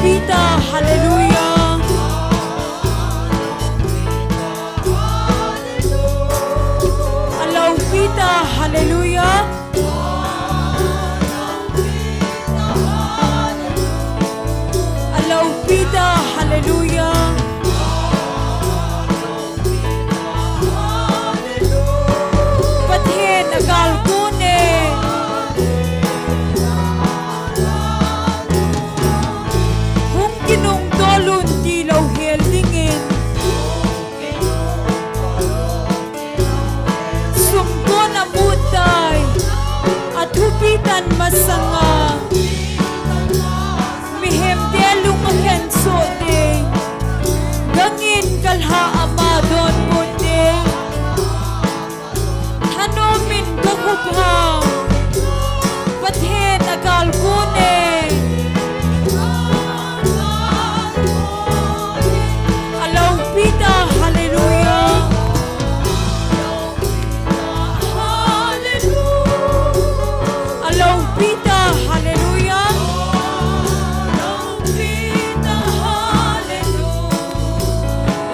pita, hallelujah. Alaw pita, hallelujah. Alaw pita, hallelujah. Pathen agal kune hung kinung dolun dilaw heldingin sumkon amutay at hupitan masanga mihem delung aken sote gangin kalha amadon bunde hanomin kakubha pathen agal kune alaw pita, hallelujah. Alaw pita, hallelujah.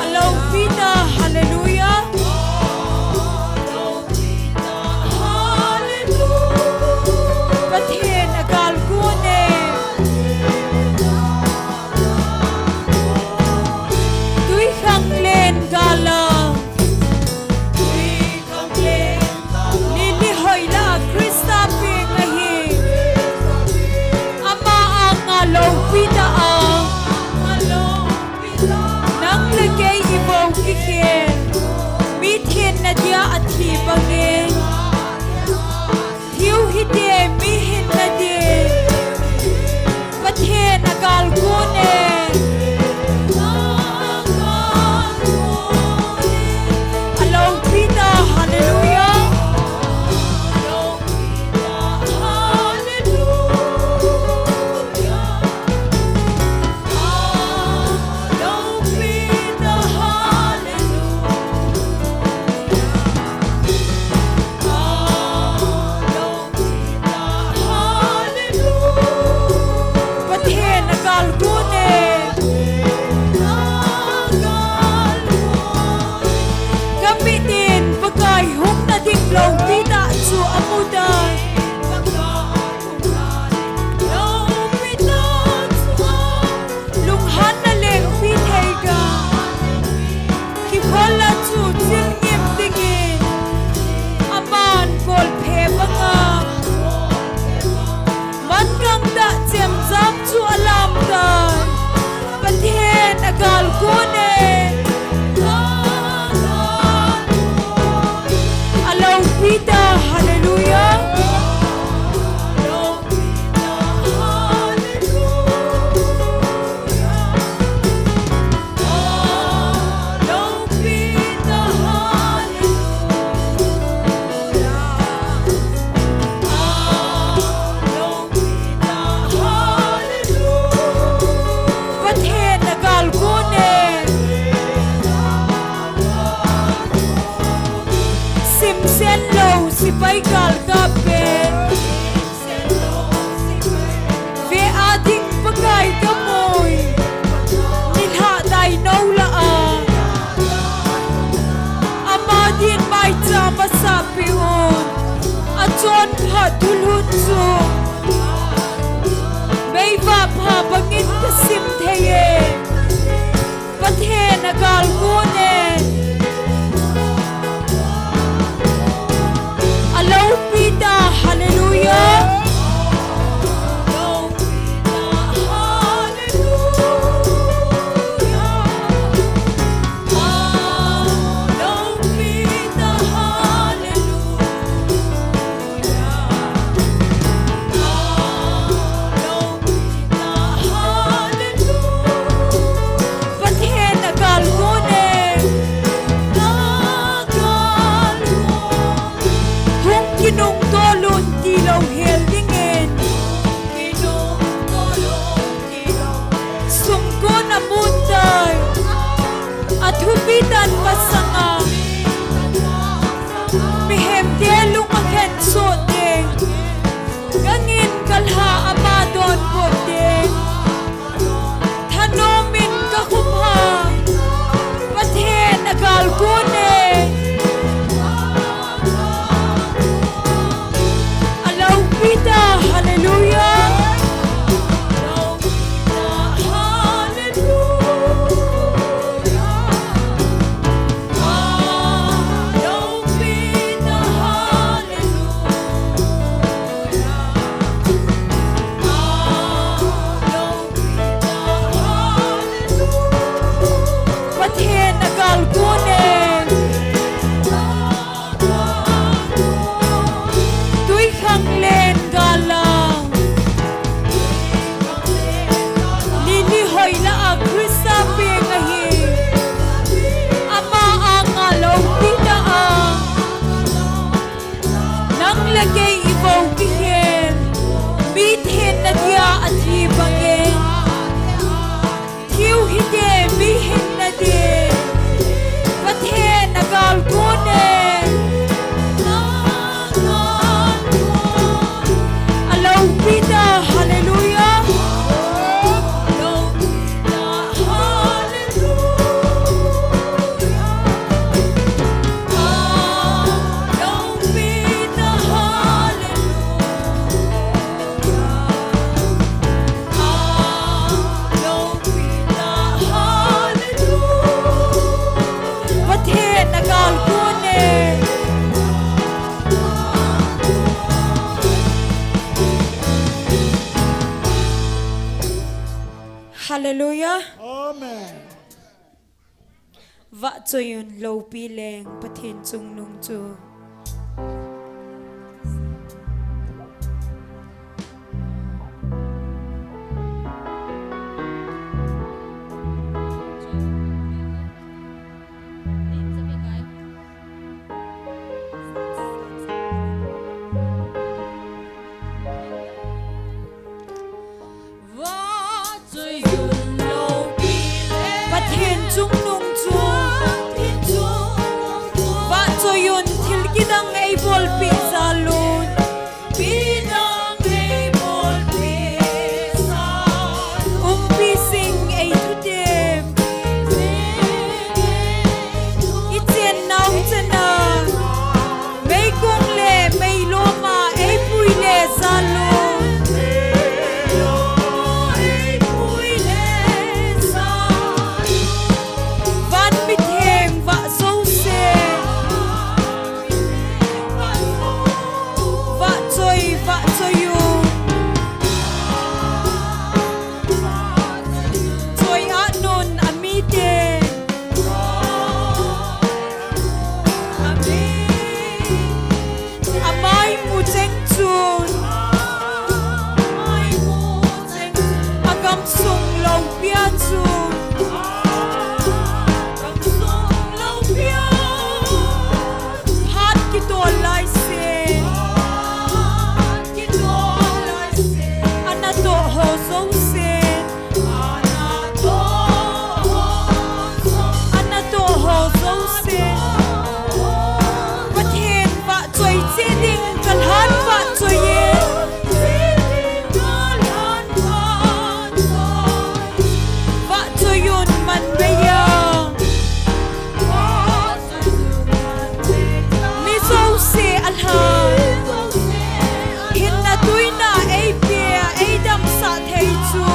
Alaw pita, hallelujah. Pathen agal kune tui khang len gala lili hoila Krista pe ngahi ama ang alaw pita nang lagay ibaw kikin mithin na dia at hibangin hiu hide mihin na di pathen agal kune alaw pita, hallelujah. Pathen agal kune gamitin bagay hung na dinglaw pita su amudan lunghan na leng pitay ka kihola su zingim tingin aman kol pe banga man kang da jem zam su alam dan pathen agal kune alaw pita, hallelujah. Pathen agal kune simsen low sipay gal kape ve ading bagay kamoy nilha day nawla amadin may tsama sa piyon atson patulhun su may vapha bangin kasim theye pathen agal kune alaw pita, hallelujah. Pathen agal kune hung kinung dolun dilaw heldingin sumkon amutay at hupitan masanga mihem delung aken sote gangin kalha amadon bote nagal kune alaw pita hallelujah Hallelujah. Amen. Vợ cho yun lâu pi leng pathen chung nung chu. Chung nung chu Ba cho yun thil kidang ay bol pi salun Pinang ay bol pi salun Pising ay tudim Itien nao chana May kung le may loma ay pui le salun Hinna tuina ay pia ay dam sa thei chu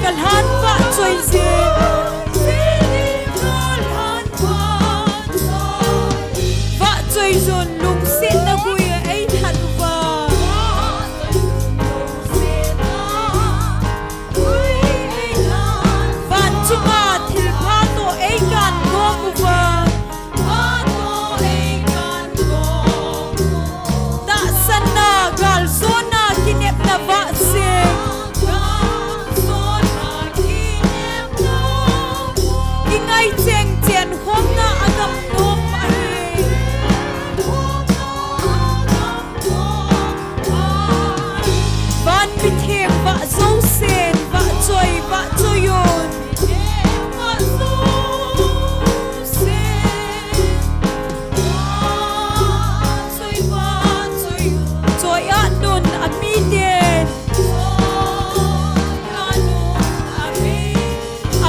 kalhan va choi zen va choi zon lung sin na gui ai that va van chuma thil pha to ai kan go va da sanna gal zona kinep na va se ingai cheng chen hom na agam nom ai van bi them va zo sen va choi yon choi anun ami den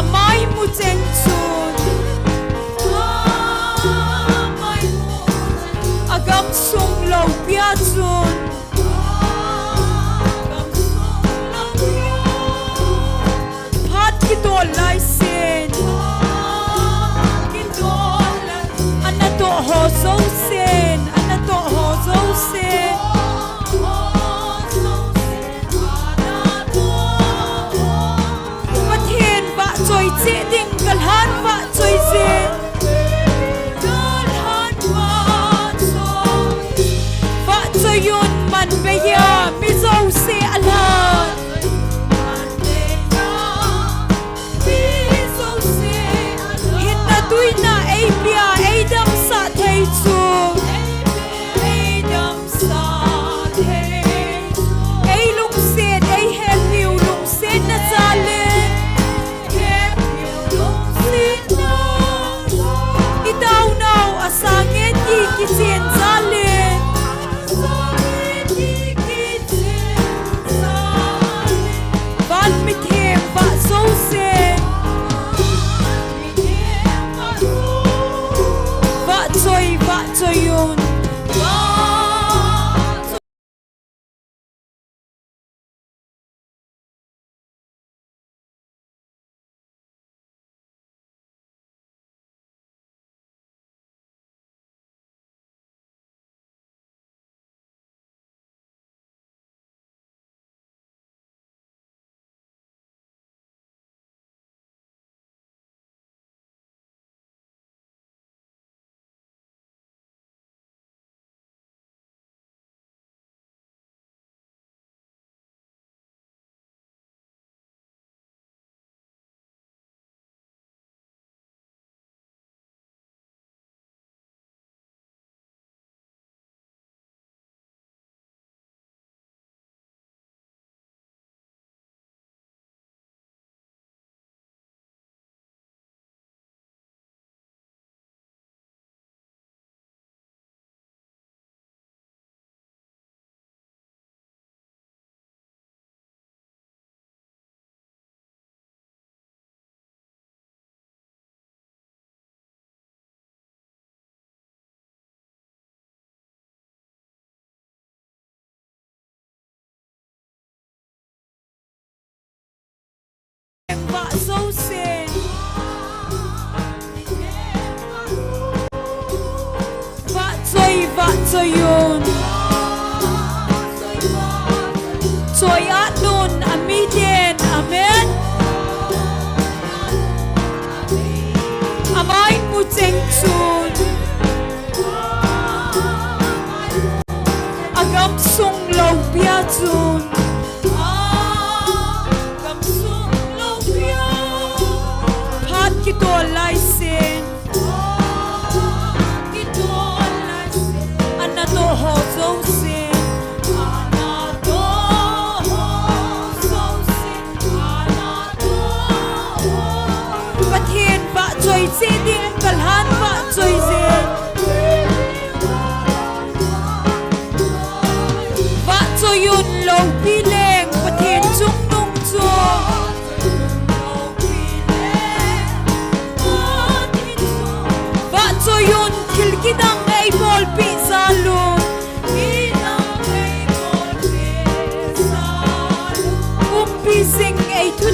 amai mu cheng chun agam sung lo pia chun phat ki to lai sen anato ho zo sen pathen va choi che ding kalhan va choi zen va choi yun man be ya mi zo se alan hin na tuina ei pia ei dam sa thei chu ei lung sen ei hem hiu lung sen na chale idau nau asange ti ki chen chale van mi them va zo sen va choi yun va zo sen va choi yun choi anun ami den amen amai mu cheng chun agam sung lo pia chun phat ki to lai sen anato ho zo sen pathen va choi che ding kalhan va choi zen va choi yun lo pi leng pathen chung nung chu va choi yun thil ki dang ei bol pi salun pi sing ei thu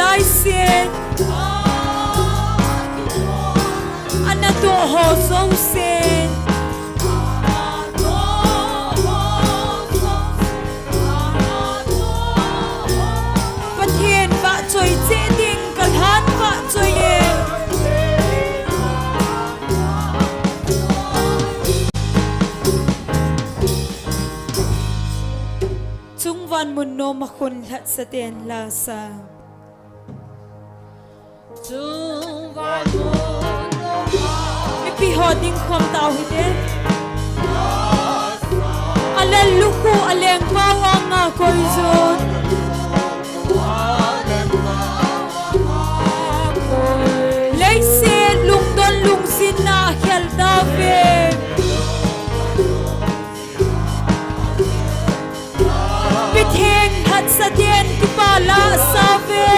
lai sen ana to ho so sen pathian ba choi che ding kan han ba choi ye chung van mun no ma khun that sa ten la sa chung van mun no mi pi hoding khom tau hi de alel luku aleng pawa nga koi zon lei se lung don lung sin na khel da ve Bitheng hat sa tien ki pala sa ve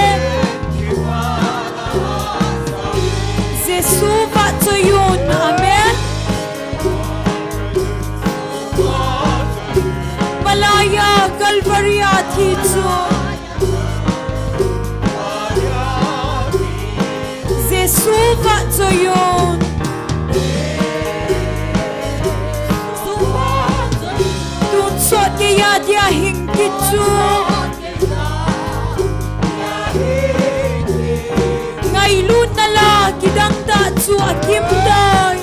Jesu ba cho yun amen Malaya Calvaria thi chu Jesu ba cho yun Tun so ke ya dia hing ki chu Ngai lu na la kidang da chu akim dai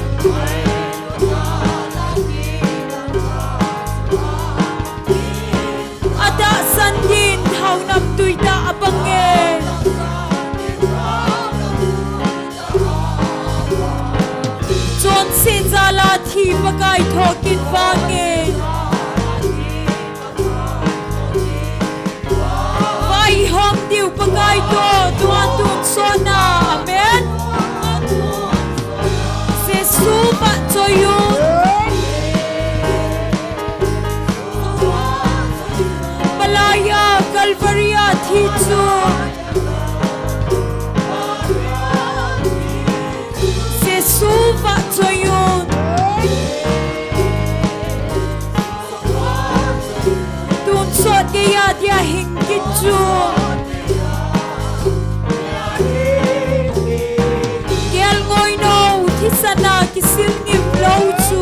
Ada san yin thau nam tui da abange Chon se zala thi pakai thokin wange Vai hom diu pakai to tuan tun sona amen Jesu ba cho yun Malaya Calvaria thi chu Jesu ba cho yun Tun so ke ya dia hing ki chu Gel ngoi no thi sana ki sil ngim lo chu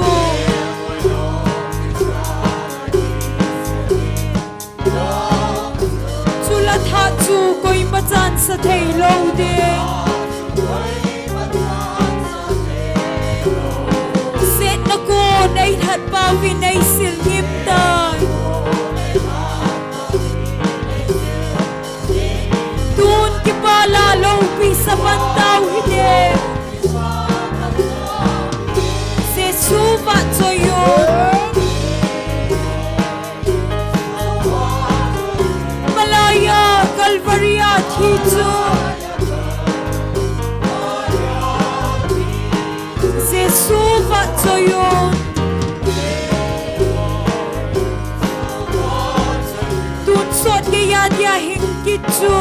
Chula tha chu koi ma chan sa thei lo de Set na ko nei that pa vi nei sil ngim tai Tun ki pala lo pi sa pantau hi de Jesu ba cho yun Malaya Calvaria thi chu Jesu ba cho yun Tun so ke ya dia hing ki chu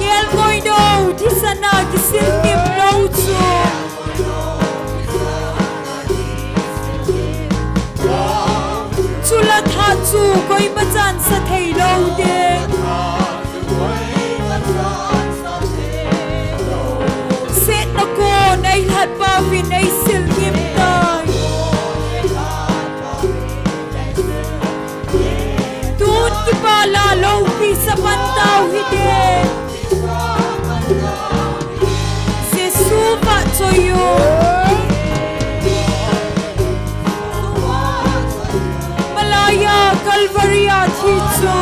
Gel ngoi do thi sana ki sil ngim lo chu Chula tha chu koi ma chan sa thei lo de Set na ko nei hat pa vi nei sil ngim tai Tun ki pala lo pi sa pantau hi de Jesu ba cho yun Malaya Calvaria thi chu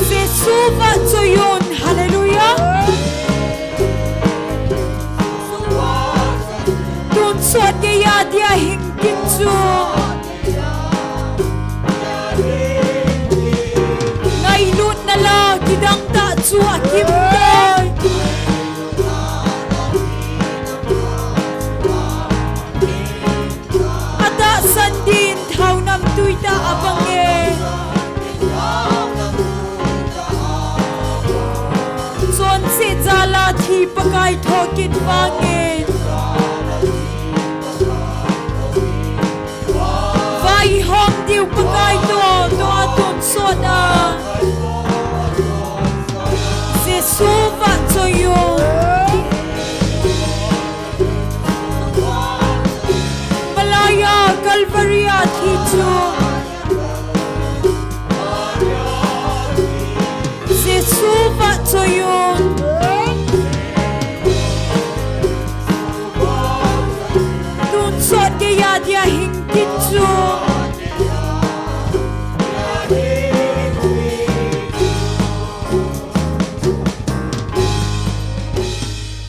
Jesu ba cho yun hallelujah Tun so ke ya dia hing ki chu Ngai lut na la kidang ta chu akim dai Ada san din thau nam tui ta abange Chon se zala thi pakai thokin wange Calvary at hichu Jesu va choyun Tun sot ke yadia hingkichu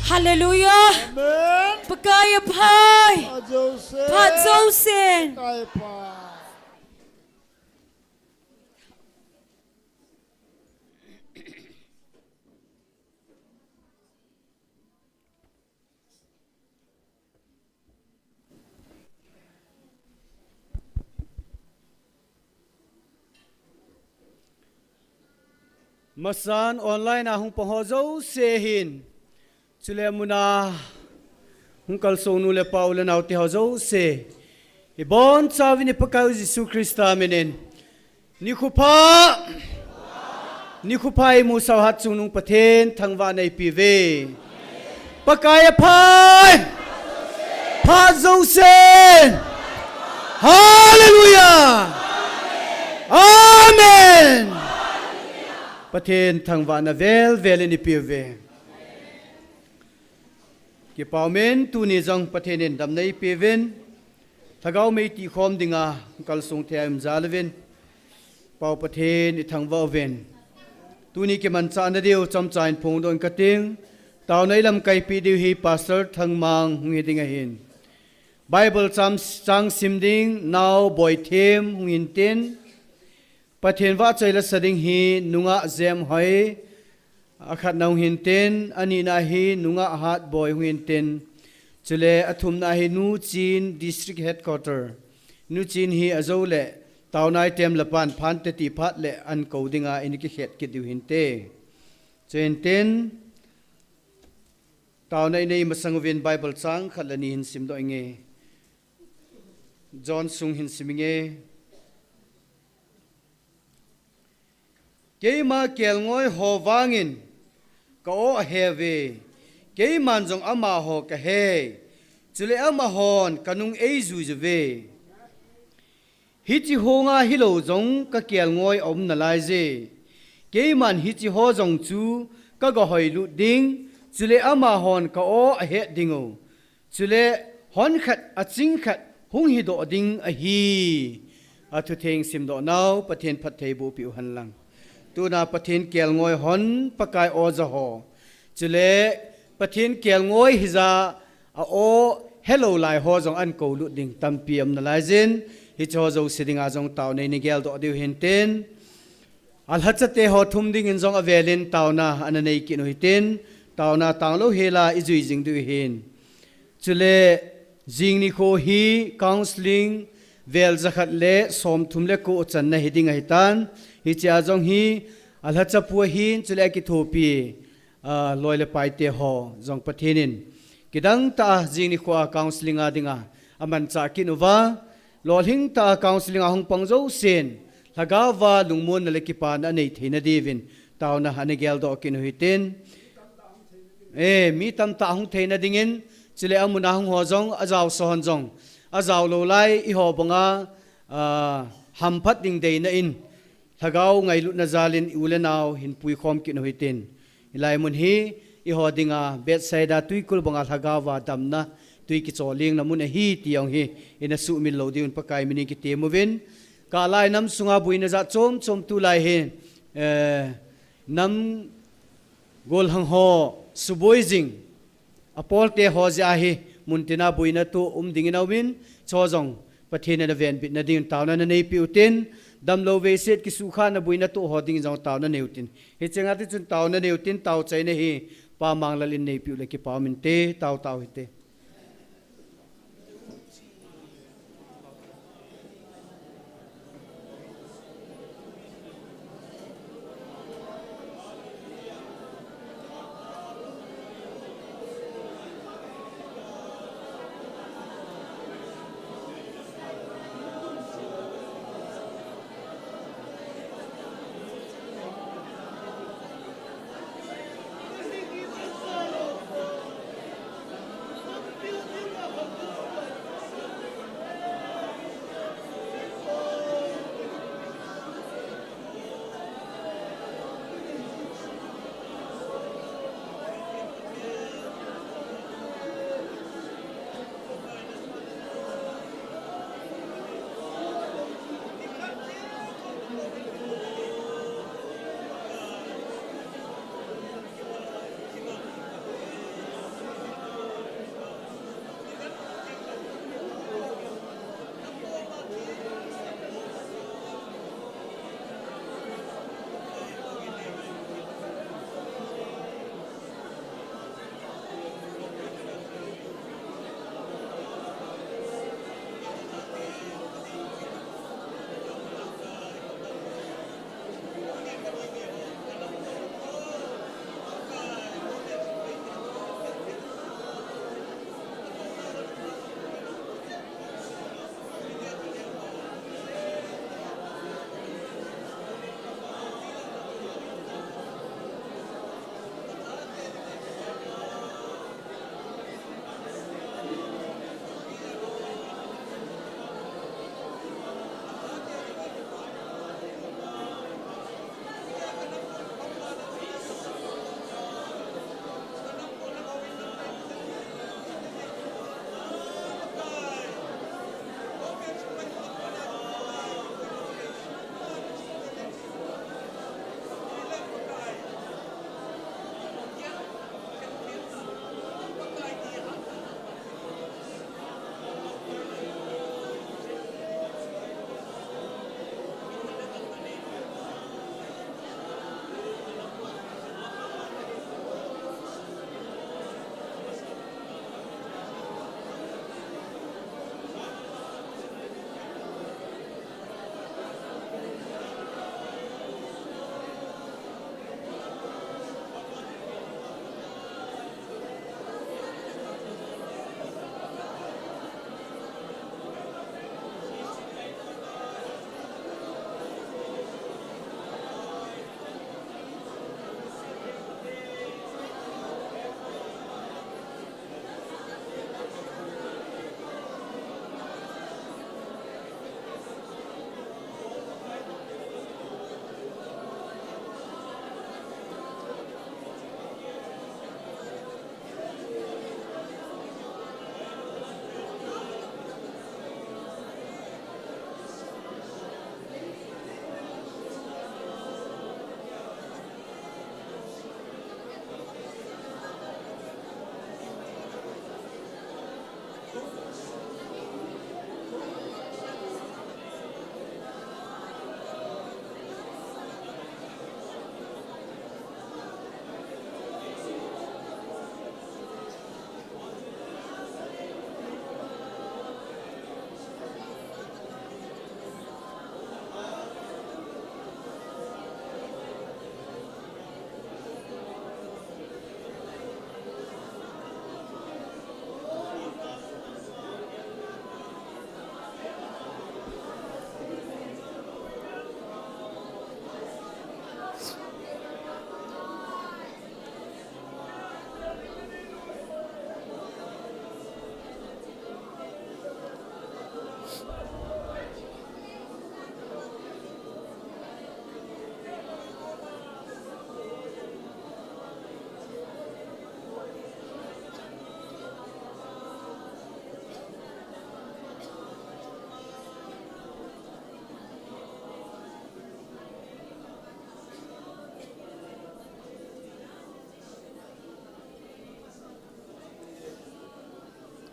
Hallelujah. Amen. Pagkaya pay. Joseph. Pa Joseph. Kaya pa. Masan online ahong panghozo sehin. Chule muna hung kalsonu le Paula na uti hozo se. Ibon sabi ni pagkaw Jesu Krista aminin. Ni kupa imu sawhat sunung paten thangwa na ipive. Pagkaya pay! Pazo sen! Hallelujah! Amen! Paten thangwa na vel ni pive. Ki paumen tu ni jang pathenin dam nei piven thagau mei ti khom dinga kalsung theim zalven pau pathen i thangwa ven tu ni ke man cha na deu cham chain phung don kating taw nei lam kai pi deu hi pastor thangmang ngi dinga hin Bible cham chang simding now boy them ngin ten pathen wa chaila sading hi nunga zem hoi akhat nau hin ten ani na hi nunga hat boy hin ten chule athum na hi nu chin district headquarter nu chin hi azole tawnai tem lapan phan te ti phat le an kodinga iniki het ki du hin te chen ten tawnai nei masangwin Bible chang khalani hin sim do nge John sung hin siminge keima kelngoi howangin ko heve ke manjong ama ho ka he chule ama hon kanung eizu jeve hichi honga hilo jong ka kial ngoi om na lai je ke man hichi ho jong chu ka go hoi lu ding chule ama hon ka o a he dingo chule hon khat a ching khat hung hi do ding a hi a thu theng sim do naw pathen phat thei bu pi han lang tu na pathin kel ngoi hon pakai o za ho chule pathin kel ngoi hiza a o hello lai ho jong an ko lu ding tam piam na lai jin hi cho zo sidinga jong taw nei ni gel do deu hin ten al hachate ho thum ding in jong avelin taw na an nei ki no hitin taw na tang lo hela izui jing du hin chule jing ni kho hi counseling vel zakhat le som thum le ko chan na hiding hitan hi cha jong hi alhacha pu hin chule ki thopi loile paite ho jong pathinin kidang ta jing ni khwa counseling a dinga aman cha kinuwa lolhing ta counseling a hong pangzo sen lagawa lungmon na lekipan anei theina divin tauna hanegel do kinu hitin mi tam ta hong theina dingin chile amuna hong ho jong ajaw sohon jong ajaw lo lai i ho banga hamphat ding deina in thagau ngai lu na zalin ulenaw hin pui khom kinu hitin ilai mun hi i ho dinga bet saida tuikul banga thagawa damna tui ki choling na mun hi tiang hi ina su min lo diun pakai mini ki temovin ka lai nam sunga buina za chom chom tu lai he nam gol hang ho suboi jing apol te ho ja hi muntina buina tu dingina win chojong pathina na ven bit na din tauna na nei piutin dam lo ve set ki sukha na buina tu ho ding jong tauna neutin he chenga ti chun tauna neutin taw chai na hi pa manglalin nei piu le ki pa min te taw taw hi te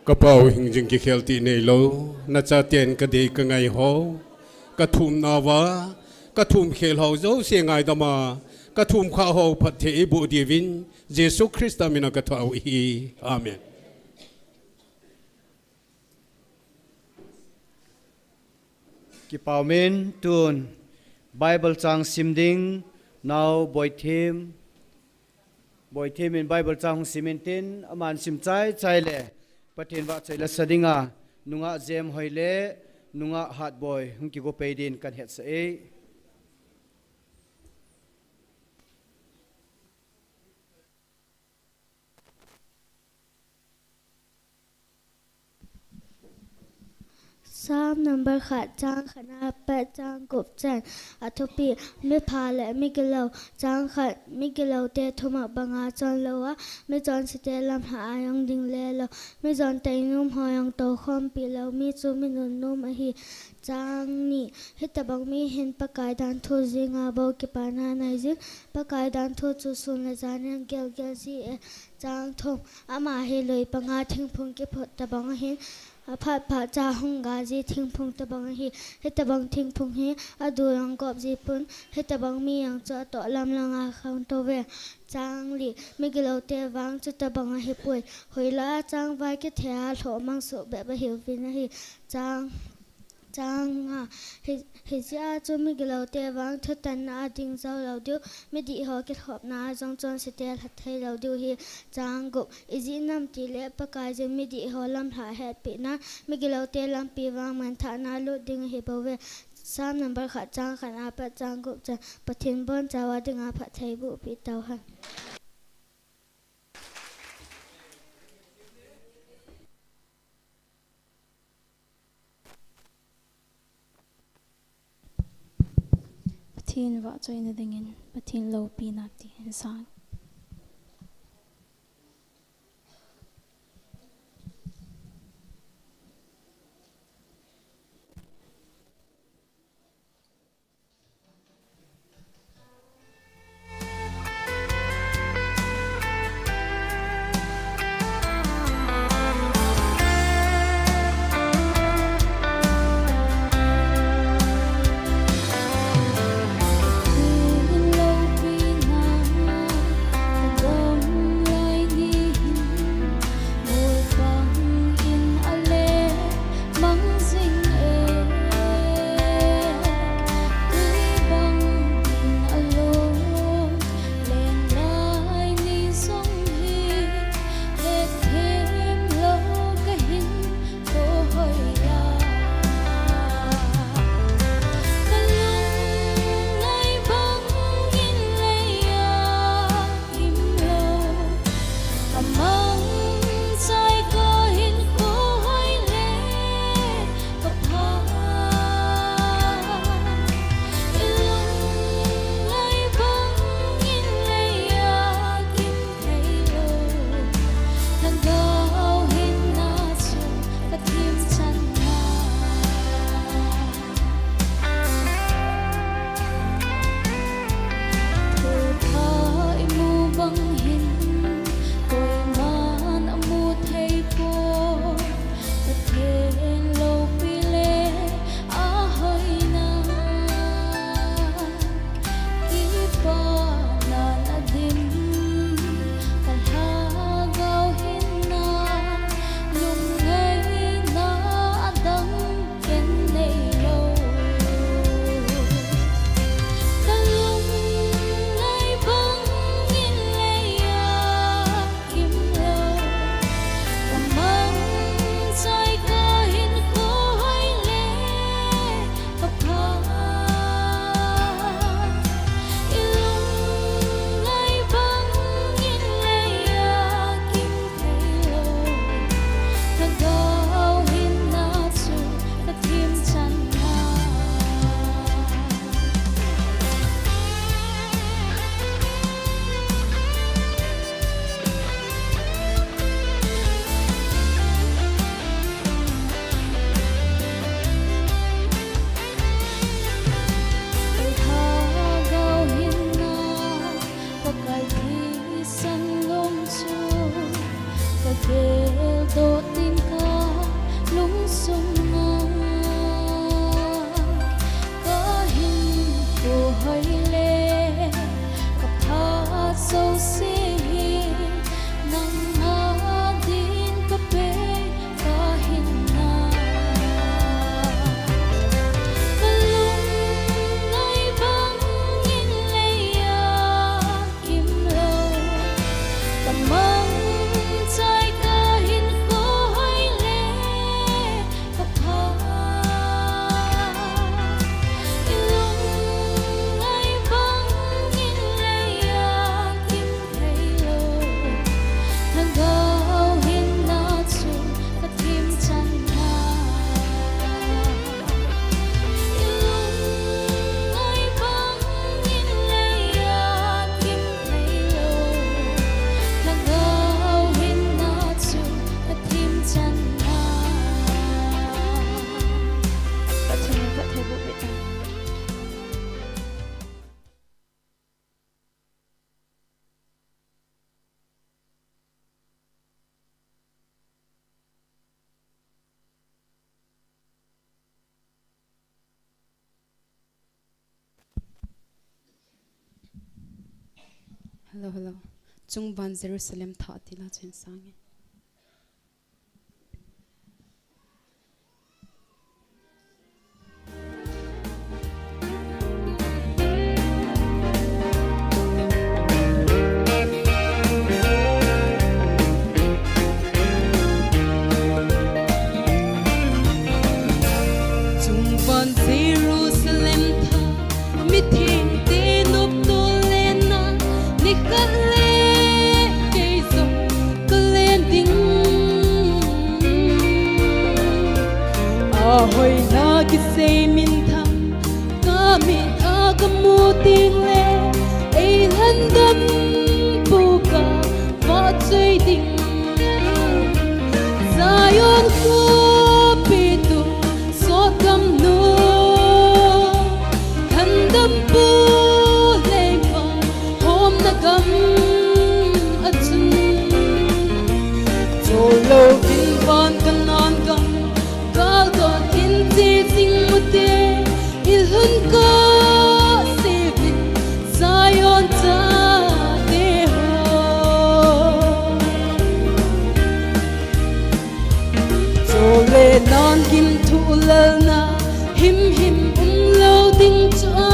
กระเป๋าหิงจึงกิเคลตีในโลน่าจะเตียนกระดีกระไงโหกระทุ่มนาวากระทุ่มเคลเขาโจเสียงไงตมากระทุ่มข้าเขาพัดเทบุดีวินเยซูคริสต์มินากระทาวอีอาเมนกิปาวเมนตูนไบเบิลจังซิมดิงนาวบอยทีมin Bible chang simentin aman sim chai le patin wa chai la sadinga nunga jem hoile nunga hat boy hungki go peidin kan het sa e Psalm number khat chang khana pa chang gop chan athopi mi pha le mi gelo chang khat mi gelo te thoma banga chon lowa mi chon site lam ha ayong ding le lo mi chon tai num hoyong to khom pi lo mi chu mi nun num a hi chang ni hitabang mi hin pakai dan thu zinga bo ki pana nai ji pakai dan thu chu sun le janang gel gel ji e chang thom ama he loi panga thing phung ki phot tabang hin Apart pa cha hung ga ji thing phung tabang hi hitabang thing phung hi adurang kop ji pun hitabang mi yang cha to lam langa khaun to ve chang li migilo te wang chu tabang hi pui hoila chang vai ke thea tho mang so be ba hiu vin hi chang hi ja chu migilo te wang thu tan na ding zau lo du mi di ho ke thop na jong chon se te that thai lo du hi chang go izi nam ti le pa kai je mi di ho lam ha het pi na migilo te lam pi wang man tha na lu ding hi bo ve Psalm number khat chang khana pa chang go cha pathin bon chawa dinga pha thai bu pi tau han Pathin wa choi na dingin pathin lo pi nak ti hin sang Lo pi na Hello, hello. Chung ban Jerusalem tha tila chen sange. Chung ban Jerusalem tha mi thing te nup to lena nikale ke zo kalen ding a hoi na ki se min tham ka min a ka mu ting le ei han dam pu ka va chui ding Zion ko pitu so kam no handam pu leva hom na gam achun so lo vin van kanan gam gal do tin ti sing mute il hun ko se vin Zion ta de ho Sole non kim thu lal na him him lo ding cha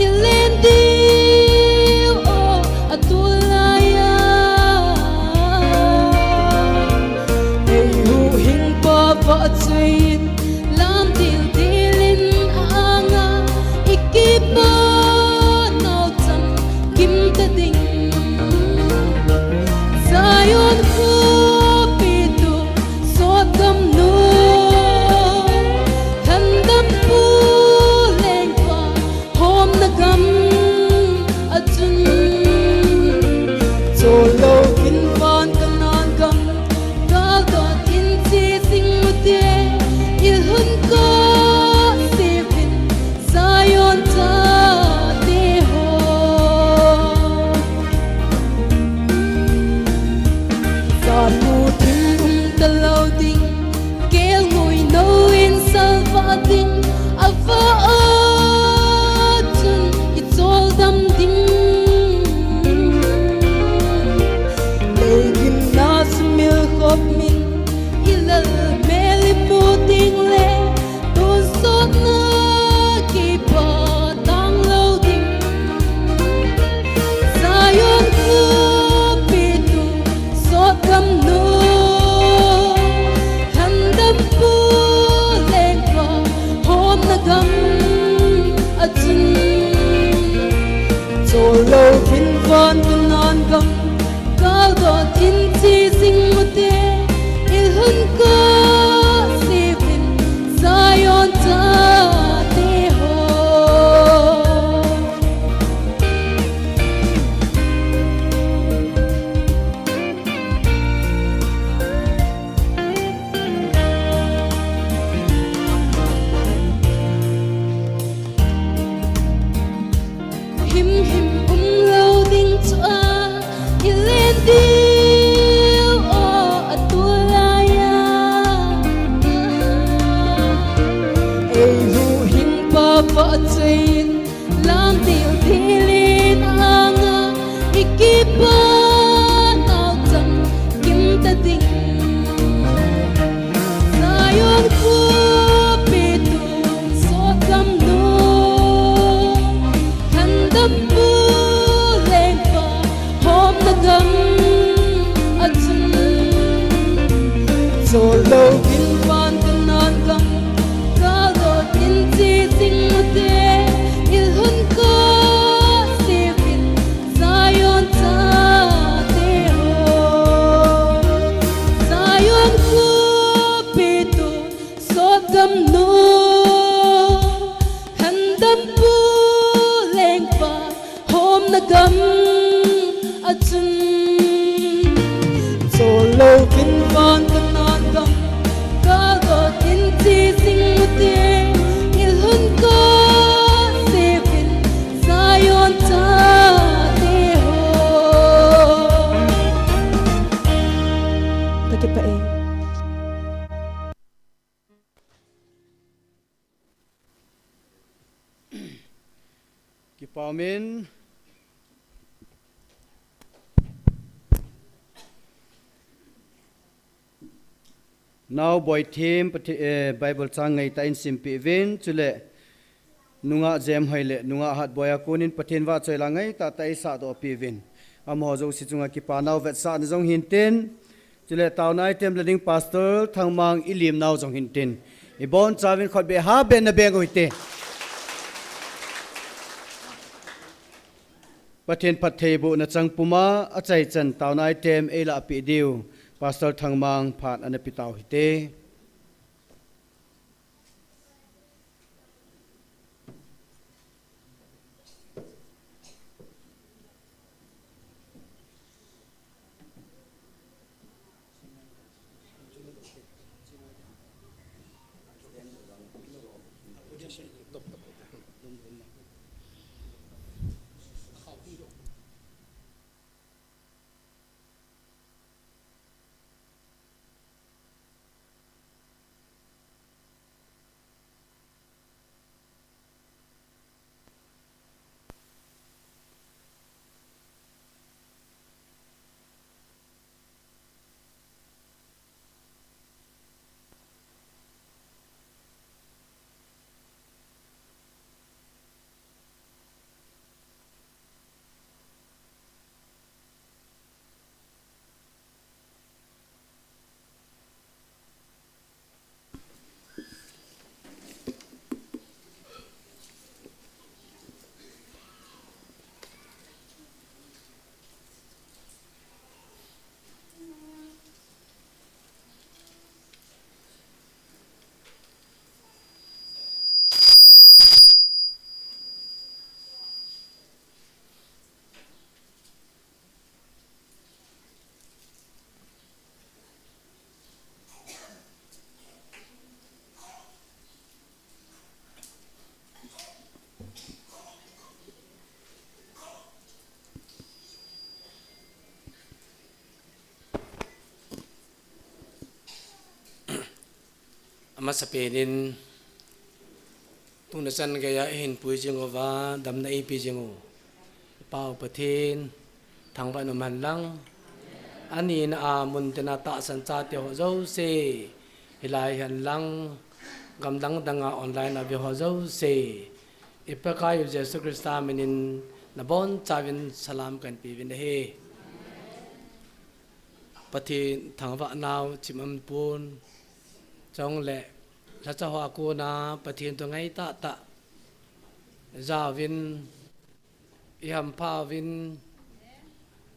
ilen di o atulaya ei hu hing pa pa chuin lam dil dilin anga ikipa no cham kim ta ding Zion ko pitu so gam no handam pu leng pa hom na gam achun so lo in van kanan gam gal do in si sing mute il hun ko se vin Zion ta de ho San mu thing ta lo ding kel ngoi no in salva ding ava chun it's all dam ding legin nas mil khop min ilal meli mu ding le don so na ki pa tang lo ding Zion ko pitu so kam no handam pu leng pa hom na gam achun so lo vin van kanan gam gal do tin si sing mute il hun ko se vin Zion ta de ho him him lo ding cha ilen di o atulaya ei hu hing pa pa chain lam dil dilin anga ikipa nau cham kim ta ding Zion ko pitu so kam no handam pu leng pa hom na gam achun so lo vin van kanan gam gal do tin si sing mute il hun ko se vin Zion ta de ho Zion ko pitu so gam no handam pu leng pa hom na gam achun so lo vin van kanan gam gal do tin si sing mute il hun ko se vin Zion ta de ho Takipa eh ki pamin now boy team Bible chang ngai ta in simpi vin chule nunga jem haile nunga hat boya kunin pathin wa choi langai ta tai sa do pi vin amo zo si chunga ki pa naw vet sa jong hin ten chule taw nai tem leading pastor thangmang ilim naw jong hin ten I bon chawin khot be ha ben na be goite pathin pathei bu na chang puma a chai chan taw nai tem ela pi diu pastor thangmang phat an pi taw hite ama sapenin tunasan gaya hin pui jingo wa dam na ipi jingo pau pathin thangwa no man lang ani na mun tena ta san cha te ho zo se hilai han lang gam dang danga online a bi ho zo se ipaka yu jesu krista minin na bon chawin salam kan pi vin he pathin thangwa naw chimam pun trong lệ là cho họ cô na pathin to ngai ta ta za vin yam pa vin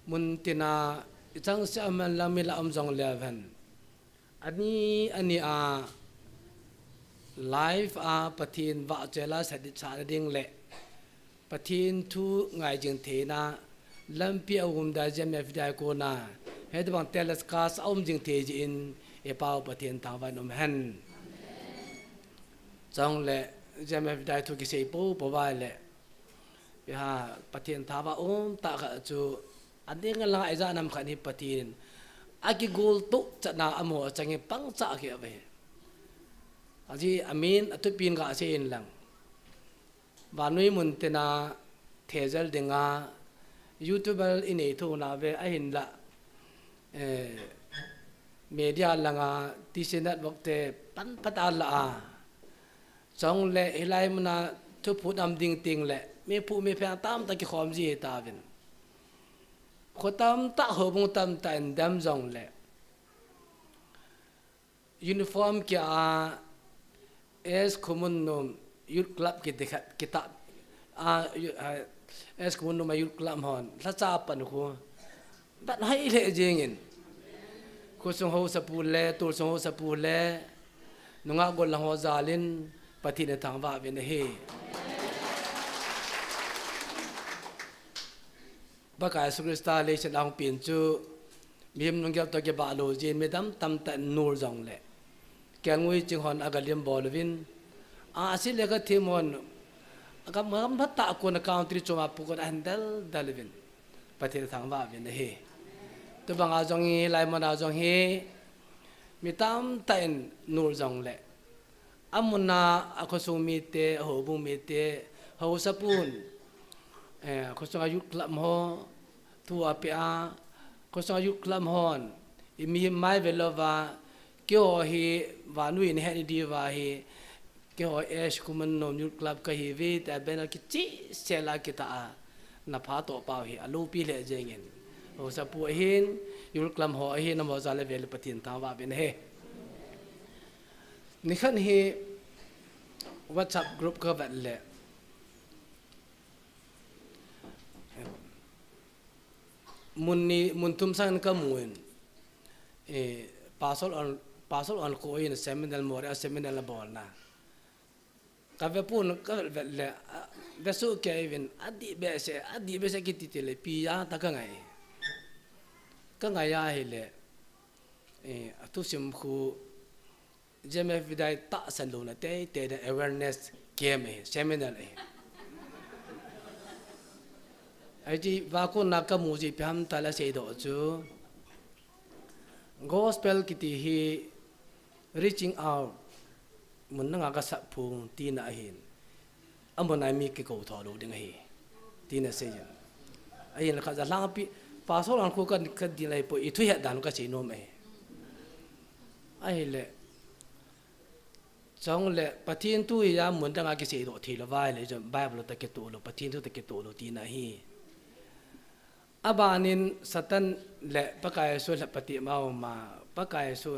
mun tina chang se aman la mi la am jong le van ani a life a pathin wa chela sa di cha ding le pathin thu ngai jing the na lampi agum da jem ya vidai ko na he bang telas kas om jing the ji in e pau pathin ta wa nom han chong le jem ya vidai thu ki sei po po wa le ya pathin ta wa ta ka chu ading la ai za nam khan hi pathin aki gol tu chana amo changi pang cha ki ave aji amin atu pin ga se in lang vanui mun tena thejal denga youtuber in e thu na ve a hin la media langa tisenat wakte pan pata la a chong le hilai muna thu phut am ding ting le me phu me pha tam ta ki khom ji ta vin khotam ta ho bung tam ta dam jong le uniform kya es common nom youth club ki dekhat kitab es common nom youth club hon la cha pan ko bat hai le jengin ko song ho sa pu le tur song ho sa pu le nunga gol la ho zalin pathi na thang wa ven he baka sukrista le chen ang pin chu mim nung gyap to ke ba lo jin me dam tam ta nur jong le kyang ngui ching hon agalim bolvin si le ka thimon agam mam bata ko na country choma pu ko handle dalvin pathi thang wa ven he to banga jong hi lai mona jong hi mi tam ta nur jong le amuna akosumi te ho bu mi te ho sapun ko sa yuk lam ho tu apia ko sa yuk lam hon imi mai velova kyo hi vanui ne he di wa hi kyo es kuman nom youth club ka hi ve ta ben ki chi sela kita a na pha to pa hi alu pi le jengin ho sa pu hin youth club ho hi na mo za le vel patin ta wa ben he ni khan hi WhatsApp group ka vat le mun tum sang ka muin pasol on ko in seminal more seminal bol na ka ve pun ka le ve su ke even adi be se ki le pi ya ta ka ngai ya hi le atu sim khu jeme vidai ta san lo na te the awareness game seminal ai ji va ko na ka mu ji pham ta la se do chu gospel kiti hi reaching out mun na nga sa phung ti na hin amon ai mi ke ko tho lo ding hi ti na se yin ai na ka za lang pi pa so lang ko ka di lai po i thu ya dan ka se no me ai le chong le pathin tu ya mun da nga ke se do thi lo vai le jom bible ta ke tu lo pathin tu ta ke tu lo ti na hi abanin satan le pakai so le pati mau ma pakai so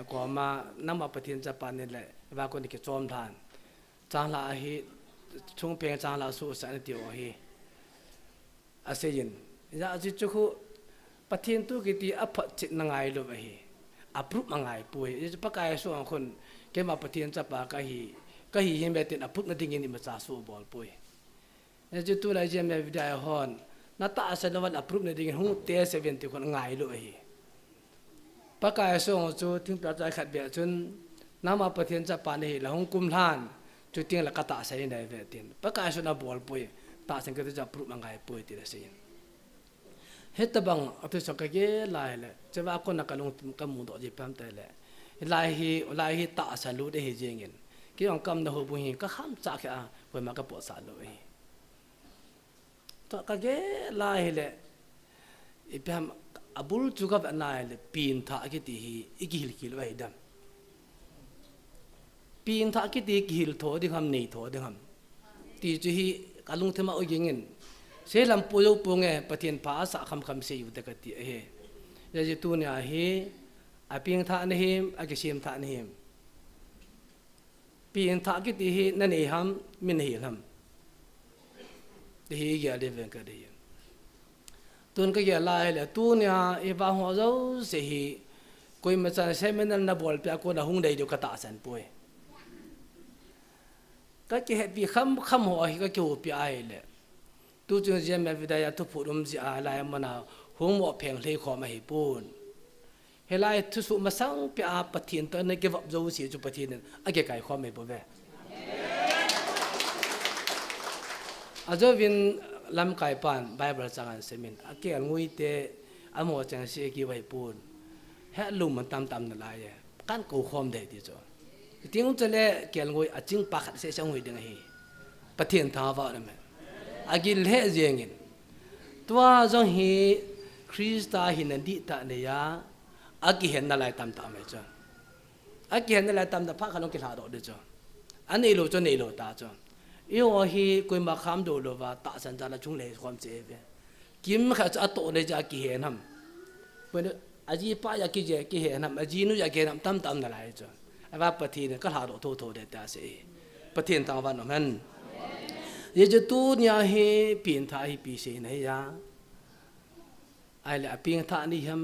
ko ma nama pathin cha pan le ba ko ni ke chom than chang la hi chung pe chang la su sa ti o hi aseyin ya ji chu khu pathin tu ki ti aphat chit na ngai lo hi aprup mangai pui ji pakai so ang khon ke ma pathin cha pa ka hi yin be tin aput na ding ni ma cha su bol pui ji tu lai je me vidai hon na ta sa lawan approve na ding hu te 70 kon ngai lo hi pakai so chu thing pla chai khat be chun nama pathian cha pa ne la hong kum than chu ting la ka ta sai nei ve tin pakai so na bol pui ta sang ka cha approve ngai pui ti la sin het bang atu so ka ge lai le chewa ko na kalung ka mu do ji pam te le lai hi ta sa lu de hi jengin ki ong kam na ho bu hi ka kham cha kha ko ma ka po sa lo hi to kage lai le ipam abul chuga na le pin tha ki ti hi igil kil wai dam pin tha ki ti gil tho di ham nei tho di ham ti chu hi kalung thema o yengin se lam pu yo pu nge pathian pa sa kham se yu ta ka ti he ya ji tu nya hi a ping tha ne him a ki sim tha ne him pin tha ki ti hi na nei ham min hi ham hi ya de ven ka de tun ka ya lai le tu nya e ba ho zo se hi koi ma cha seminal na bol pya ko na hung dei do ka ta san poi ka ke he bi kham ho hi ka ke ho pi ai le tu chu je me vidaya tu phu rum ji a lai ma na hung mo pheng le kho ma hi pun he lai tu su ma sang pya pathin ta ne ke vap zo si chu pathin a ke kai kho me bo ve ajo vin lam kai pan bible changan semin akel ngui te amo chang se ki wai pun he lu man tam na la ye kan ko khom de ti cho ting chale kel ngui aching pa khat se sang hui ding hi pathian tha wa na me agil he jengin twa jong hi krista hin di ta ne ya agi hen na lai tam me cho agi hen na lai tam da pha khalong ki la do de cho ani lo cho nei lo ta cho yêu hi koi ma kham do lo wa ta san ja la chung le khom che be kim kha cha to ne ja ki he nam ko ne aji pa ya ki je ki he nam aji nu ya ke nam tam na lai cho ava pathi ne ka la do tho de ta se pathin ta wa no man ye je tu nya hi pin tha hi pi se ne ya ai la pin tha ni ham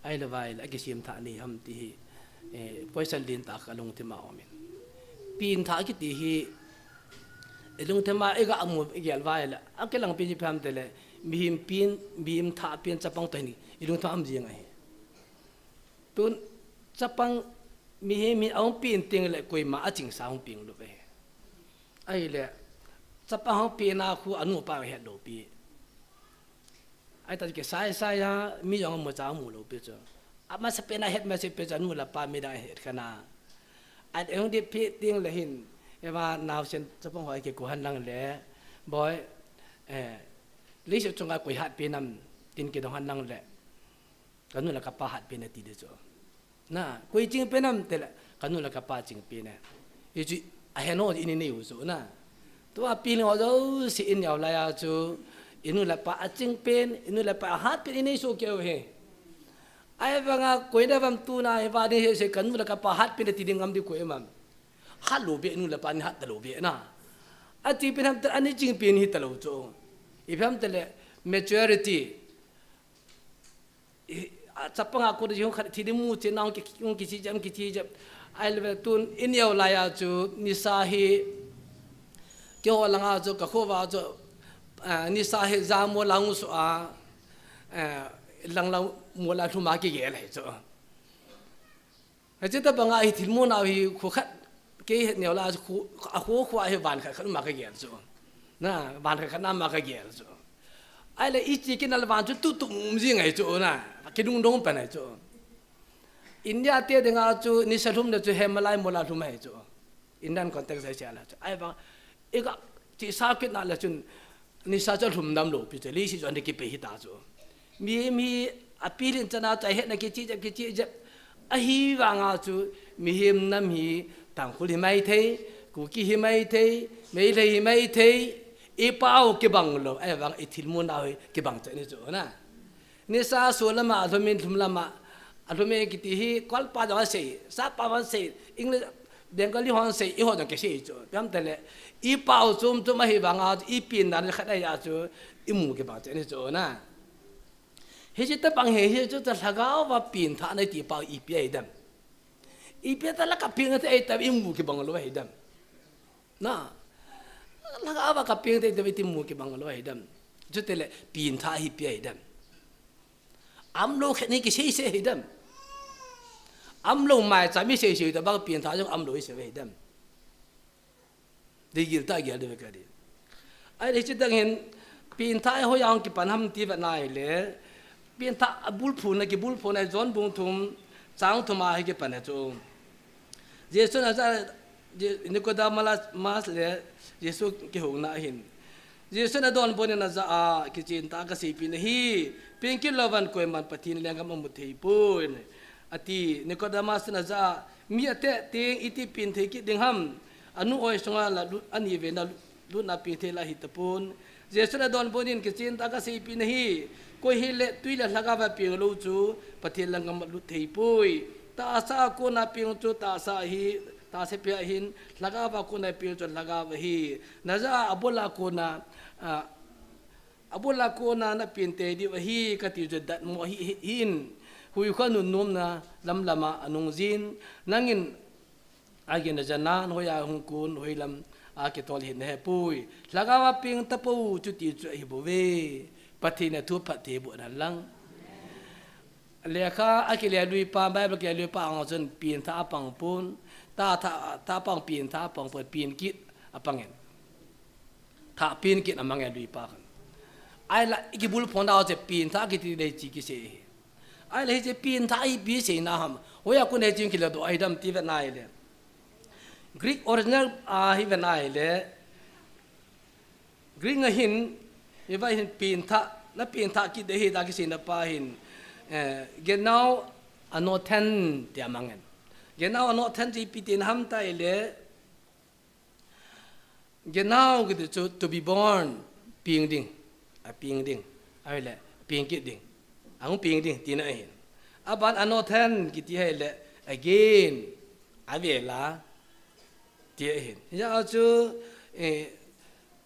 ai la vai la ki sim tha ni ham ti poison din ta ka long ti ma omin pin tha ki ti hi elung thema ega amu egel vai la akelang pi pham tele mihim tha pin chapang tani elung tham ji ngai tun chapang mi aung pin ting le koi ma aching saung ping lu ve ai le chapang pi na khu anu pa he do pi ai ta ke sai ya mi yong mo cha mu lo pi cho ama sa pe na het ma se pe jan mu la pa mi da het kana an eng di pi ting le hin eva now sen chapong hoi ke ko han lang le boy li se chunga koi hat pe nam tin ke dong han lang le kanu la ka pa hat pe na ti de cho na koi jing penam tela kanu la kapa jing pena yu aheno ini ni usu na tu apil ngo si in yaw la ya chu inu la pa jing pen inu la pa hat pen ini so kyo he ai banga koi da bam tu na ba ni se kanu la kapa hat pen ti ding am di koi mam hat lo be inu la pa ni hat lo be na ati penam ter ani jing pen hi talo chu ifam tele majority chapang aku di yung khat thidi mu che naung ki chi jam ai le tun in yaw la ya chu ni sa hi kyo langa chu ka kho wa chu ni sa hi za mo lang su a lang lang mo la thu ma ki ge le chu ha che ta banga hi thil mo na hi khu khat ke ne la khu a khu khu ai ban khat ma ka ge chu na ban khat na ma ka ge chu ai le ichi kin al ban chu tu mji ngai chu na ki dung dong pa na chu India te denga chu ni salum na chu Himalay mola thu mai chu Indian context ai chala chu ai ba ega chi sa kit na la chun ni sa cha thum dam lo pi che li si jon de ki pe hi ta chu mi apilin chana chai het na ki chi a hi wa nga chu mi him nam hi tang khul hi mai the ku ki hi mai the mei le hi mai the e pao ke bang lo ai bang ithil mun na ke bang che ni chu na ni sa so lama thomin thum lama athome kiti hi kol pa ja se sa pa wan se english bengali hon se I ho ja ke se chu pam tele I pao zum chu ma hi banga I pin na kha ya chu I mu ke bang che ni chu na he je ta bang he chu ta lagao wa pin tha na ti pao I pi dam I pi ta la ka pin ta ai ta I mu ke bang lo he dam na lagao wa ka pin ta ti mu ke bang lo he dam chu tele pin tha hi pi dam am lo khani ki sei sei dam am lo mai cha mi sei sei da ba pin tha jo am lo sei ve dam de gil ta gel de ka di ai de chi dang hen pin tha ho yang ki pan ham ti ba nai le pin tha bul phu na ki bul phu na zon bung thum chang thuma hi ki pan na chu jesu na za ni ko da mala mas le jesu ki ho na hin jesu na don bon na za a ki chin ta ka sei pin hi Pinky lawan ko man patin lang am muthei pun ati Nicodemus na za mi ate ting iti pin the ki ding ham anu oi songa la ani ve na lu na pi the la hitapun jesu na don bonin ki chin ta ka sei pin hi ko hi le tui la laga ba pi lo chu patin lang am lu thei pui ta sa ko na pi chu ta sa hi ta se pi hin laga ba ko na pi chu laga ba hi na za abola ko na abola ko na pinte di hi ka ti dat mo hin hui ko nun nom na lam lama anung zin nangin agin na jana no ya hung kun hoi lam a ke tol hin he pui lagawa ping tapu chu ti chu hi bo we pati na thu pati bo na lang lekha akile lui pa ba ke lui pa ang jon pin tha pang pun ta pang pin tha pang pin kit apangen tha pin kit amang lui pa ai la ikibul phonda je pin tha ki ti le chi ki se ai le je pin tha I bi se na ham hoya ku ne jing ki le do ai dam ti ve na ile Greek original hi ve na ile Greek nga hin e vai hin pin tha na pin tha ki de hi da ki se na pa hin genau anoten ti amangen genau anoten ji pi tin ham ta ile genau ki to be born ping ding ping ding ai le ping ki ding ang ping ding tin ai aban anothen ki ti hai le again avela ti ai ya chu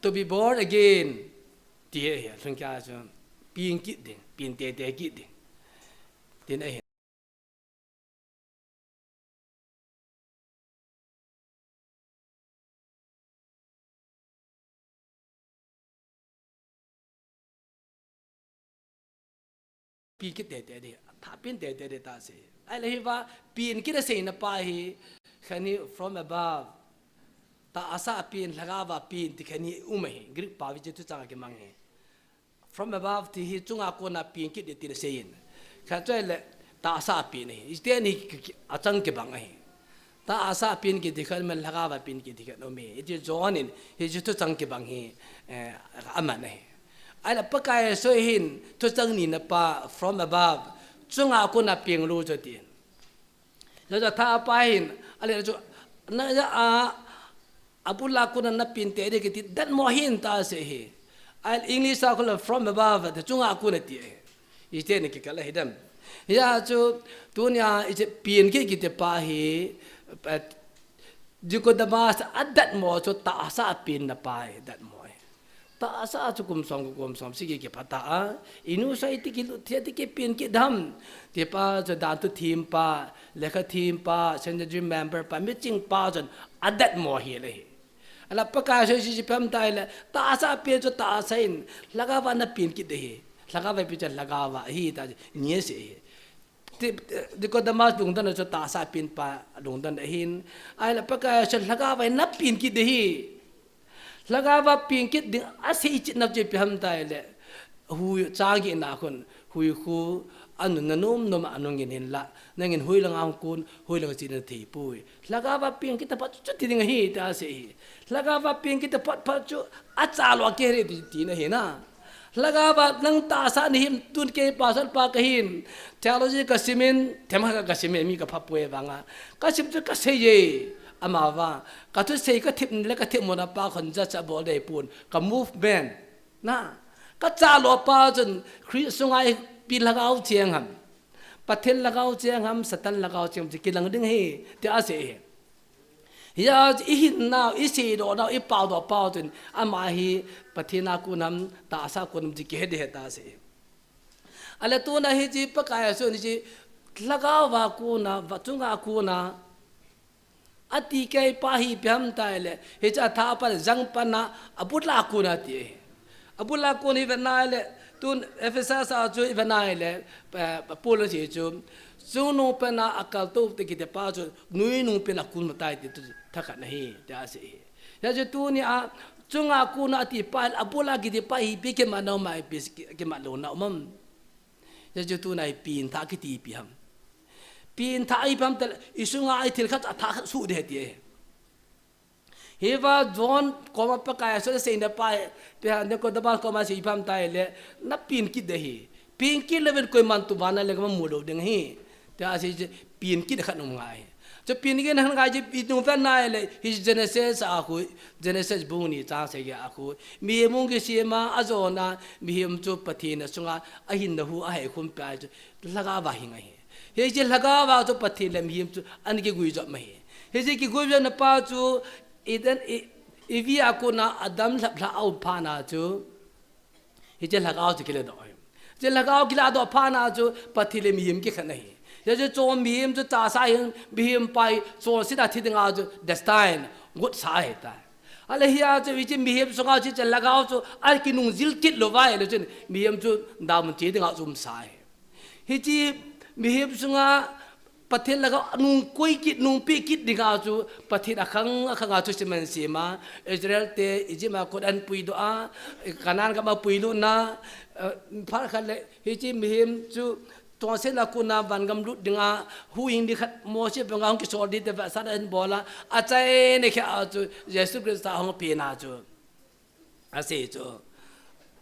to be born again ti ai thun ka chu ping ki ding pin te ki ding tin ai pi ki te tha pin te ta se ai le wa pin ki da se na pa hi khani from above ta asa pin laga wa pin ti khani umai Greek pa vi tu changa ke mang he from above ti hi chunga ko na pin ki de ti se yin kha chai le ta asa pin hi iste ni achang ke bang hi ta asa pin ki dikhal man laga wa pin ki dikhal no me it is jonin hi tu chang ke bang hi aman hi ai la pakai so hin to chang ni na pa from above chunga ko na ping lu cho tin เราจะท่าไปอะไรจะนั่นจะอาบุลาคุณนับปินเตะเด็กที่ดันมอหินตาเสียไอ้อังกฤษเขาเรียก from above แต่จุงอาคุณที่อีเจนี่ก็เลยดัมยาจูตัวเนี้ยอีเจปินกี่ที่ป้าเฮจุกดมาสอัดดัดมอจูตาสาปินนับไปดัดมอตาสาจุกุมสอมสิกี่พัตตาอินุสัยที่กิลุเทียที่กี่ปินกี่ดำที่ป้าจะด่านทุทีมป้าเลขาทีมป้าเซนเจอร์เมมเบอร์ป้าไม่จริงป้าจนอัดดัดมอเฮเลยแล้วประกาศสิพิมพ์ไทยเลยตาสาเปียจุตาสายนลักวันนับปินกี่เดย์ลักวันพิจารลักวันฮีตาเนี้ยสิที่ก็ดมาสดวงดันจุตาสาปินป้าดวงดันหินไอ้แล้วประกาศลักวันนับปินกี่เดย์ลักวันปินกี่เดย์อาศัยจิตนับจะพิมพ์ไทยเลยหุยจ้างกินนักคนหุยคูอันนั้นนุ่มอันนั้นเงินละนั่งเงินหุยลังเอาคุณหุยลังจีนทีปุยลักวันปินกี่ตะปัจจุที่ดิ่งฮีตาสิลักวันปินกี่ตะปัจจุอาจารย์ว่าเกเรตีนะเห็นนะลักวันนั่งตาสานิมตุนเก็บภาษาปากหินเทคโนโลยีกสิมินเทมากกสิมินมีกับพับป่วยบางอ่ะกสิมจุกเสียอามาว่าก็ทุกเสียก็ทิมเล็กก็ทิมมันปากคนจะบอกได้ปูนก็ movement นะก็จ้าลอปาจนคริสต์สงฆ์ปีละก้าวเชียงหันประเทศละก้าวเชียงหันสตันละก้าวเชียงจะกินหลังดึงเฮที่อาเซียยาอีหินน่าอีสีโดน่าอีเป่าดอกเป่าจนอามาฮีประเทศนักกุนำตาสากุนำจะเกิดเหตุตาเสียอะไรตัวนั้นฮีจีประกาศส่วนนี้ละก้าวว่ากุนะวัจุงากุนะอติเกยปาฮีพิมพ์ไทยเลยเฮจะท้าไปจังปนะอบุลากุนะที่อบุลากุนี่เป็นนายเลยตุนเอฟเอสเอสอาจูเป็นนายเลยปูลจีจูจูนูเป็นนาอักลตุติกิเตป้าจูนุยนูเป็นนักกุนมาตายติดทักกันฮีเดี๋ยวสิยาจูตัวนี้จุงอากุนะที่ป้าอบุลากิเตป้าฮีพิกมันเอามาพิกมันโลนะมั่มยาจูตัวนี้ปีนทักกิตีพิมปีนทักอีพิมแต่อิสุงอาไอทิลขัดทักสู้เดียดเฮว่าจอนก็มาประกาศสุดเสียงไปเพื่อเนี่ยก็ดับก็มาสิพิมตายเลยนับปีนกิดเดียปีนกิดเลยเป็นคนมันตุบานเลยก็มันมูดดึงฮีแต่อาศัยปีนกิดขัดนุ่งไงจะปีนกิดขัดไงจะปีนนุ่งแฟนนายเลยฮิเจเนเซสอาคุเจเนเซสบุญนี่จ้างเสียอาคุมีมุงกิเสียมาอาจอนะมีมุงจุปฏินะสุงาอหินนะหูอาเหคุมไปจุลักาวาหิงไงเฮ้ยจะลักาวาจุปฏิเลยมีมุงจุอันนี้กุยจบไหมเฮ้ยจะกุยจบนะป้าจุอีดันอีวีอากูน่าอดัมหลับหลับเอาพานาจูฮิเจลักเอาจะกิเลดอยเจลักเอากิเลดอยพานาจูปฏิเลมีหิมกี่ขนาดนี้เดี๋ยวจะโจมมีหิมจะจ่าสายมีหิมไปโจมสิดาที่ดึงเอาจูเดสไตน์กุศสาเหตุอะไรเฮียจูวิจิมีหิมส่งเอาที่จะลักเอาจูไอ้กินุ่งจิลกิดโลวายเลยจูมีหิมจูดาวมันจีดึงเอาจูมสายฮิจิมีหิมส่งเอาประเทศละก็นุ่งคุยกิดนุ่งปีกิดดิ่งอาจูประเทศอังอาจูสิมันสีมาอิสราเอลเตอิจิมาคนอันปุยดูอาขนาดก็มาปุยลุนะพระคันเลยฮิจิมิฮิมจูตัวเส้นละคุณนาบันกำลุดดิ่งอาหูยิงดิขัดโมเชเป็นงานกิโซดีเตวสัตย์อันบอลาอาจารย์เนี่ยแค่อาจูเยซูคริสต์ห้องปีนาจูอาศัยจู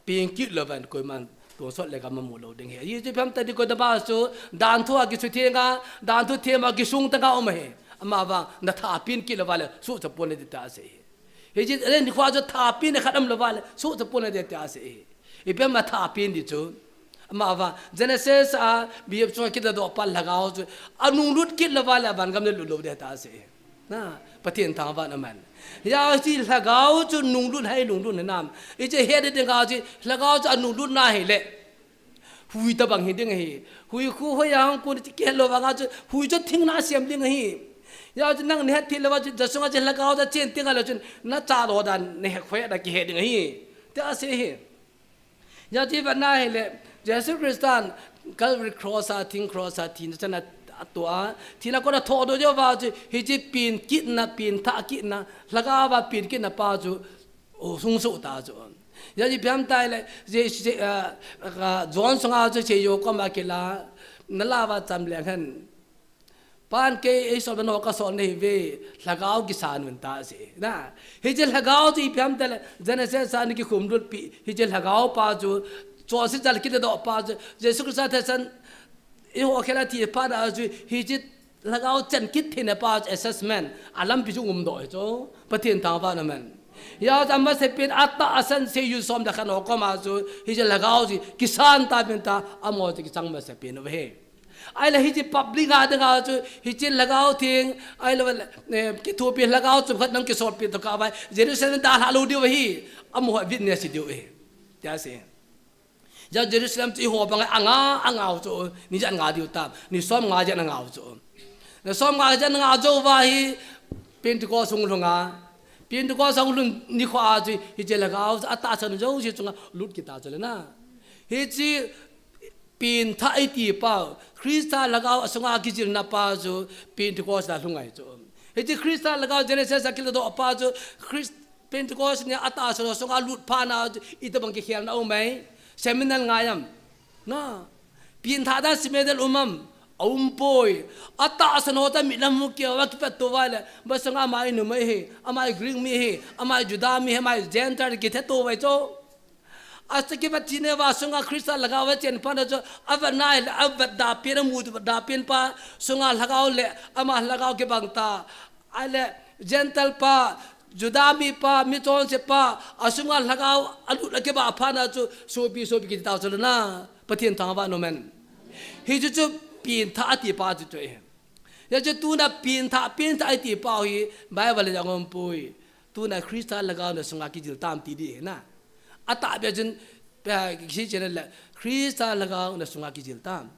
ปีนกิดละบันคุยมันตัวสดเลยก็มาหมุนเราดึงเหรอยี่สิบพันแต่ดีกว่าดับสูด่านทั่วกิสุเทียงกันด่านทั่วเทียมกิสุงตั้งเอาไหมอามาว่านัทอาปินกิเลวาเลสู้จะปนในตาเสียเฮ้ยเรื่องที่ว่าจะทาปินในขัดอัมเลวาเลสู้จะปนในตาเสียอีเป็นมาทาปินดิจูอามาว่าเจเนเซสบีบช่วยกิเลดอกปัลละก้าวจูอนุรุดกิเลวาเลบันกำเนิดลุลในตาเสียนะปฏิญทางวันนั้นมันยาจีละก้าวจูนุ่งรุ่นให้นุ่งรุ่นในน้ำอีเจเฮดเด็กก้าวจีละก้าวจูนุ่งรุ่นน่าเห็นเลยหุยตะบังหินดึงเฮหุยคู่หยังกูที่เกลวางอาจหุยจะทิ้งน่าเสียมดึงเฮยาจะนั่งเนี่ยที่เลวจะส่งอาจละก้าวจะเจนทิ้งอะไรจนน่าจ่าโดดันเนี่ยคุยอะไรกี่เฮดึงเฮแต่อาศัยเฮยาที่วันนั้นเลยเยซูคริสต์ก็รีครอสทิ้งครอสทิ้งจะนั่นตัวที่นักคนทอดด้วยว่าจะเฮจิปีนกินนะปีนท่ากินนะละก้าวปีนกินนะป้าจูโอ้สูงสุดตาจูยาจีพิมพ์ไทยเลยจอนสงอาจะเชยโยก็มาเกล้านั่นลาวาจำเลี้ยงกันปานเกย์ไอ้สอนนกก็สอนในเวลักเอากิสานมันตาสินะเฮจิลักเอาที่พิมพ์ไทยเลยเจเนเซสานิกิคุมดุลปีเฮจิลักเอาป้าจูจวนสิจัลกิดดอกป้าจูเจสุคริสต์เทสันอีหัวแค่ละที่ป้าดาจูเฮจิ lagao chen kit thin about assessment alam pi chung do cho pathian tang ba na man ya jamba se pin atta asan se yu som da khan ko ma chu hi je lagao ji kisan ta bin ta amo ji chang ma se pin ve ai la hi ji public ga da chu hi chin lagao thing ai la ki thu pi lagao chu khat nang ki sor pi to ka vai Jerusalem da halu di hi amo witness di ve ja se ja Jerusalem chi ho bang anga chu ni jan nga di ta ni som nga jan nga chu na som nga jan nga zo va hi Pentecost sung lunga Pentecost sung lun ni kha ji hi je lagao ata san zo ji chunga lut ki ta chale na hi chi pin tha ai ti pa Krista lagao asunga ki jil na pa zo Pentecost da lungai chu hi chi Krista lagao Genesis akil do pa zo Pentecost ni ata san sunga lut pa na ita bang ki khial na o mai seminal ngayam na pin tha da simedal Umpoi, ata asanota milam mukia wakipet to vale, basanga mai no mai amai Greek mi he, amai Juda mi he, amai Gentile kithe to vai cho. Asta ke batine wa sunga Krista lagawa chen pa jo avanai avat da pin mu da pin pa sunga lagaw le ama lagaw ke bangta ale Gentile pa Juda mi pa mi ton se pa asunga lagaw alu ke ba phana cho sopi ki ta chalo na pathian thawa no men. Hi chu pin tha ti pa tu te ya je tu na pin tha ti pa hi Bible ja ngom pui tu na Krista lagaw na sunga ki jil tam ti di na ata be jin ki chen la Krista lagaw na sunga ki jil tam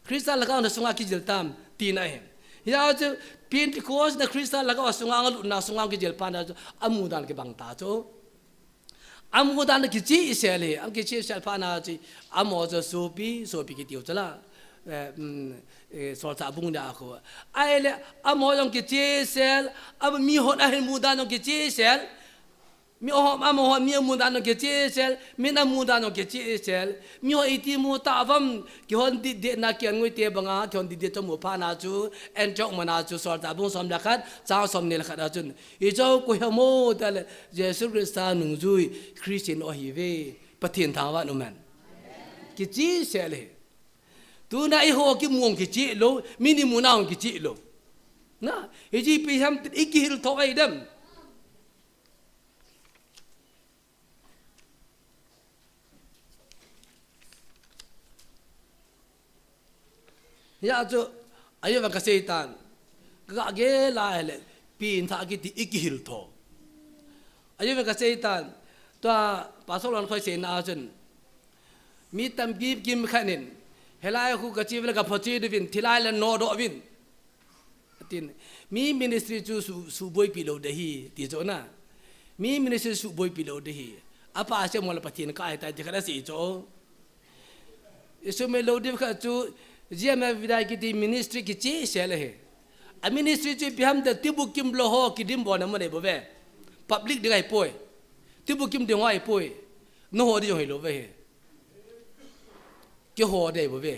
Krista lagaw na sunga ki jil tam ti na he ya je Pentecost na Krista lagaw sunga ngal na sunga ki jil pa na amudan ke bang ta cho amudan ki ji sele am ki ji sel pa na ji amo jo sopi ki tiu chala sorta bung da ko ai le amo yong ki sel ab mi hot ai mudan yong ki sel mi ho amo ho mi mudan yong ki sel mi na mudan yong ki sel mi ho iti mu ta vam ki hon di de na kian ngoi te banga ki hon di de to mu pa na chu en chok mana chu sorta bung som da khat cha som ne la khat chun I jo ko hamo dal Jesus Christa nung jui Christian o hi ve pathian thawa no man ki sel he tu na I ho ki muang ki chi lo mini mu na ki chi lo na I ji pi ham iki hil tho ai dam ya jo ayo ba ka setan ga ge la hele pin tha ki ti iki hil tho ayo ba ka setan to pasolon khoi se na chen mi tam gi kim khanin helai khu ka chi vela ka phochi de vin thilai la no do vin tin mi ministry chu su boi pi lo de hi ti jo na mi ministry su boi pi lo de hi apa se mo la pathin ka ai ta ji khara si jo isu me lo de kha chu ji ma vidai ki ti ministry ki chi se le he a ministry chu pi ham de tibu kim lo ho ki dim bo na mo ne bo ve public de gai poi tibu kim de ngai poi no ho di jo he lo ve he ki ho de bo ve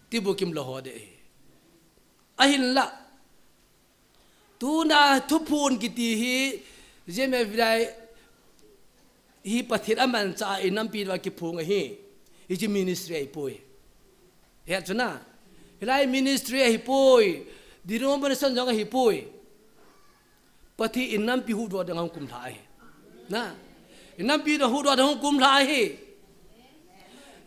ti bu kim lo ho de a hin la tu na thu phun ki ti hi je me vidai hi pathit aman cha inam pi wa ki phung hi ji ministry ai poi he chuna hilai ministry ai poi denomination jong hi poi pathi inam pi hu do da ngam kum thai na inam pi do hu do da ngam kum thai hi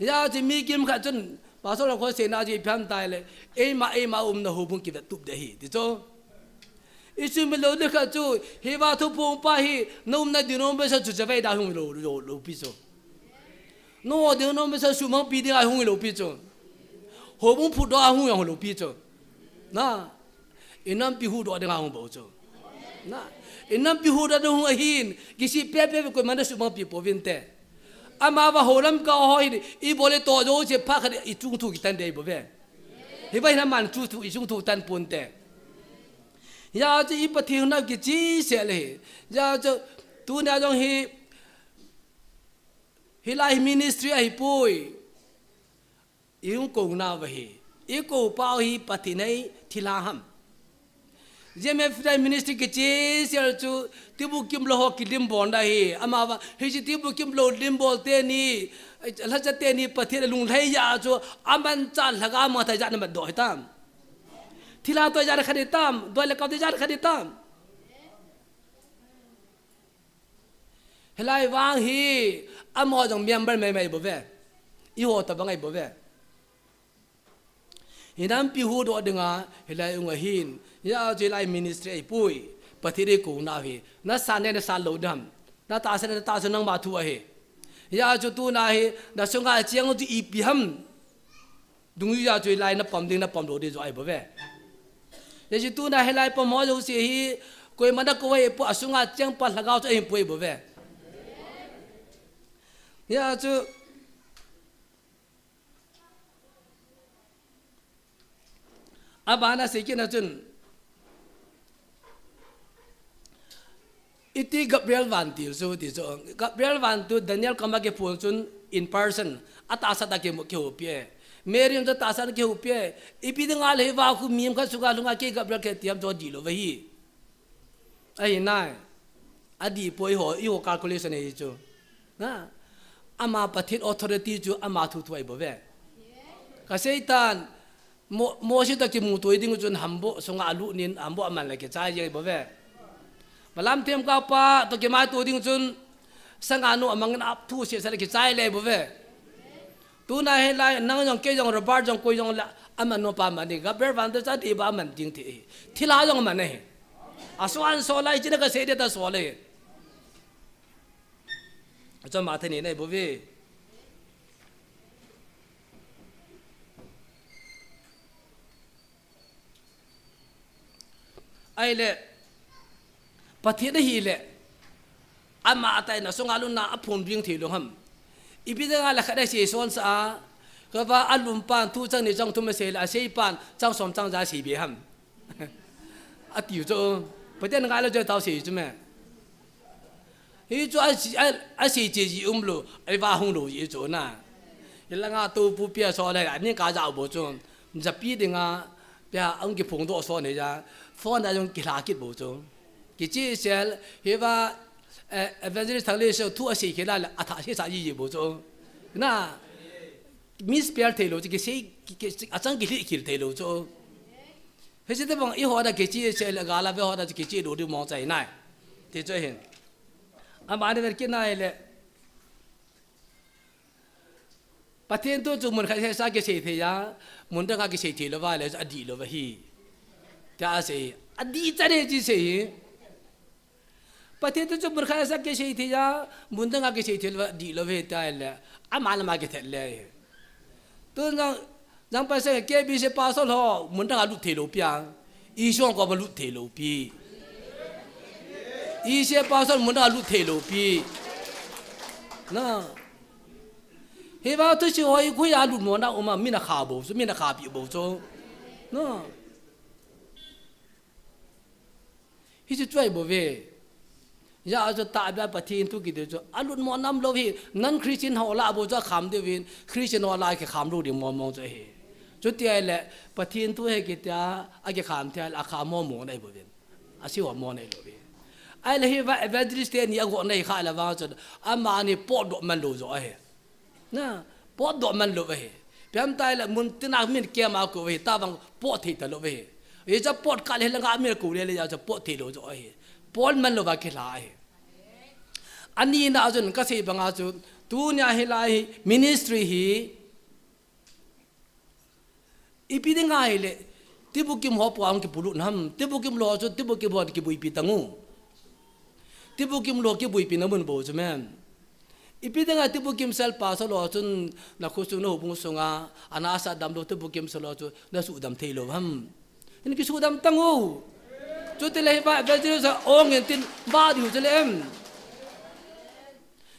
ya ji mi kim kha chun ba so la ko se na ji pham tai le e ma na hu bung ki da tup de hi ti cho isu me lo de kha chu he ba thu pung pa hi nom na di nom be sa chu cha vai da hung lo pi cho no de nom be sa su mang pi de ai hung lo pi cho ho bung phu do a hung yang lo pi cho na inam pi hu do de nga hung bo cho na inam pi hu da de hung a hin ki si pe ko man da su mang pi po vin te ama ba holam ka hoi I bole to jo che pha kha I chung thu ki tan dei bo ve hi bai na man chu thu I chung thu tan pun te ya ji I pathi na ki chi se le ya jo tu na jong hi lai ministry ai poi yung ko na wa hi I ko pa hi pathi nei thila ham je me frai ministry ke che sel chu tibu kim lo ho ki dim bon da hi ama ba hi ji tibu kim lo dim bol te ni la cha te ni pathi lung lai ya chu aman cha laga ma tha ja na ma do tam ทีละตัวจานคดีตามตัวเล็กตัวจานคดีตามเฮลัยวางฮีอามอจงเมียมเบอร์ไม่บ่เวอีหัวตะบังไงบ่เวฮินัมพิหูดอดึงอ่ะเฮลัยงะหินยาเจไลมินิสทรีปุยปฏิริกูนาฮีนัสานเนนัสานโลดัมนัตาเสนตาสนังมาทัวเฮยาจุตูนาฮีนัสงะเจียงจุอีพิฮัมดุงยาเจไลนับปอมดิงนับปอมโลดีจอยบ่เวยาจุตูนาเฮลัยปอมอจุเสียฮีกุยมันดักกุยปุอสุงะเจียงปัลละกาวจะเอ็มปุยบ่เวยาจุอาบานาสิกินจุนอิติกับเรียลวันติสูติสูกับเรียลวันตุดานิเอลคำว่าเก็บพูนจุน in person อัตอาสัตเก็บมุกเขียวเปียเมริมจะตาสัตเขียวเปียอีพีดึงอะไรว่าคุณมีมขัดสุขาลุงอาเกกับเรียลเก็บเตรียมจอดีโลวะฮีไอ้นายอดีป่วยหัวอีหัว calculation ไอ้จูนะอามาประเทศ authority จูอามาทุกตัวไอ้บ่เวกษตรตันโมชิตะกิมูตัวดิ้งจนหัมโบสงอาลุนินหัมโบอามันเลยเกจ่ายยังบ่เวมาลำเทียมก้าวป้าตัวเกมาตัวดิ้งจนสังอานุอามังนับทูเสียสละเกจ่ายเลยบ่เวตัวนายเฮลัยนั่งยองเกยองระบาดยองกุยยองละอามันโนปามันนี่กับเบอร์วันตัวจัดอีบ้ามันจริงที่ลายองมันนี่อาสวรรค์โซลายจีนก็เสียเดตโซเลยจะมาที่นี่ในบ่เวไอ้เล่ประเทศนี้เล่อามาแต่น่ะสงอาลุนน่ะอภุนวิ่งที่ลงหำอีพิจารณาละคดีเสียส่วนสาก็ว่าอลุมปานทุจังนี่จังทุ่มเสียละเสียปานจังสมจังจะสีเบียหำอติวโจประเทศนั้นเราจะเท่าเสียจุไหมฮีโจไอ้เสียจีอุ้มลูไอ้ว่าหงลูยี่โจน่ะยังละงาตัวผู้เปียสอนเลยอันนี้การจะเอาบ่จงมันจะปีดึงอ่ะเปียอังกิพงโตสอนเนี่ยจ้ะฟอนได้จงกีฬาคิดบ่จงกิจเสลเฮว่าevangelist ทางเลเซอร์ทั่วสิกีฬาอัฐาที่สายีบ่จงน่ะมิสเปียร์เทโลจะกิเสอาจารย์กิลิคิลเทโลจงเฮ้ยแต่บางอีหัวได้กิจเสลกาลาเวหัวได้กิจดูดูมองใจน่ะที่จะเห็นอามาเนี่ยกินน่ะเลยประเทศตัวจุมันใครใช้สักกิจเทียมันต้องการกิจเทียลว่าเลยอดีตลว่าฮีจะอาศัยอดีตจะได้จีเสียประเทศตัวจุมันใครสักกิจเทียมันต้องการกิจเทียลว่าดีลว่าตายเลยอามาละมากิจเลยตัวยังไปเสียเก็บบิเสปาสโลมันต้องการลุกเทโลปีอีช่วงก็มาลุกเทโลปีอีเสปาสโลมันต้องการลุกเทโลปีนะเฮ้ยว่าทุกสิ่งว่าคุยอาลุดมันนะออกมามีนักข่าวบ่มีนักข่าวปีบ่จงนะฮิจะช่วยบ่เว้ยยาจะตายแบบประเทศทุกกิจจอาลุดมันน้ำโลหิตนั่นคริสเตียนหัวละบ่จะขามเดวินคริสเตียนหัวละแค่ขามโลดิมองจะเห็นจุดที่ไอ้แหละประเทศทุกเหตุกิจอาแค่ขามที่อาขามมองได้บ่เว้ยอาศัยว่ามองได้โลหิตไอ้เลยเฮ้ยว่าเอเวนเจลิสต์เนี่ยก็ในข้าละว่าจะอามานี่ปอดมันโลจะเห็นนะปอดมันโลเว้ยเพียงแต่ละมุนตินักมีเกี่ยมากูเว้ยตาบังปอดที่ตลอดเว้ยये जब पोट काले लगा मेरे कुड़े ले जाओ जब पोट थी लो जो है पोट मन लो बाकी लाए अन्य ना जो उनका से बंगा जो तू न्या हिलाए मिनिस्ट्री ही इपिंग आये ले तिबु किम हो पाऊं कि पुलु नम तिबु किम लो जो तिबु किम हो कि बुई पितंगु तिबु किम लो कि बुई पिनमुन बोझ में इपिंग आये तिबु किम सेल पास लो जो नखुसु नो बुंग सुंगा अनासा दम लो तिबु किम सेल जो नसु दम थे लो हम इनकी सुदम तंगो जो तेरे बात बेचने से ओंग इंतिन बात ही उचले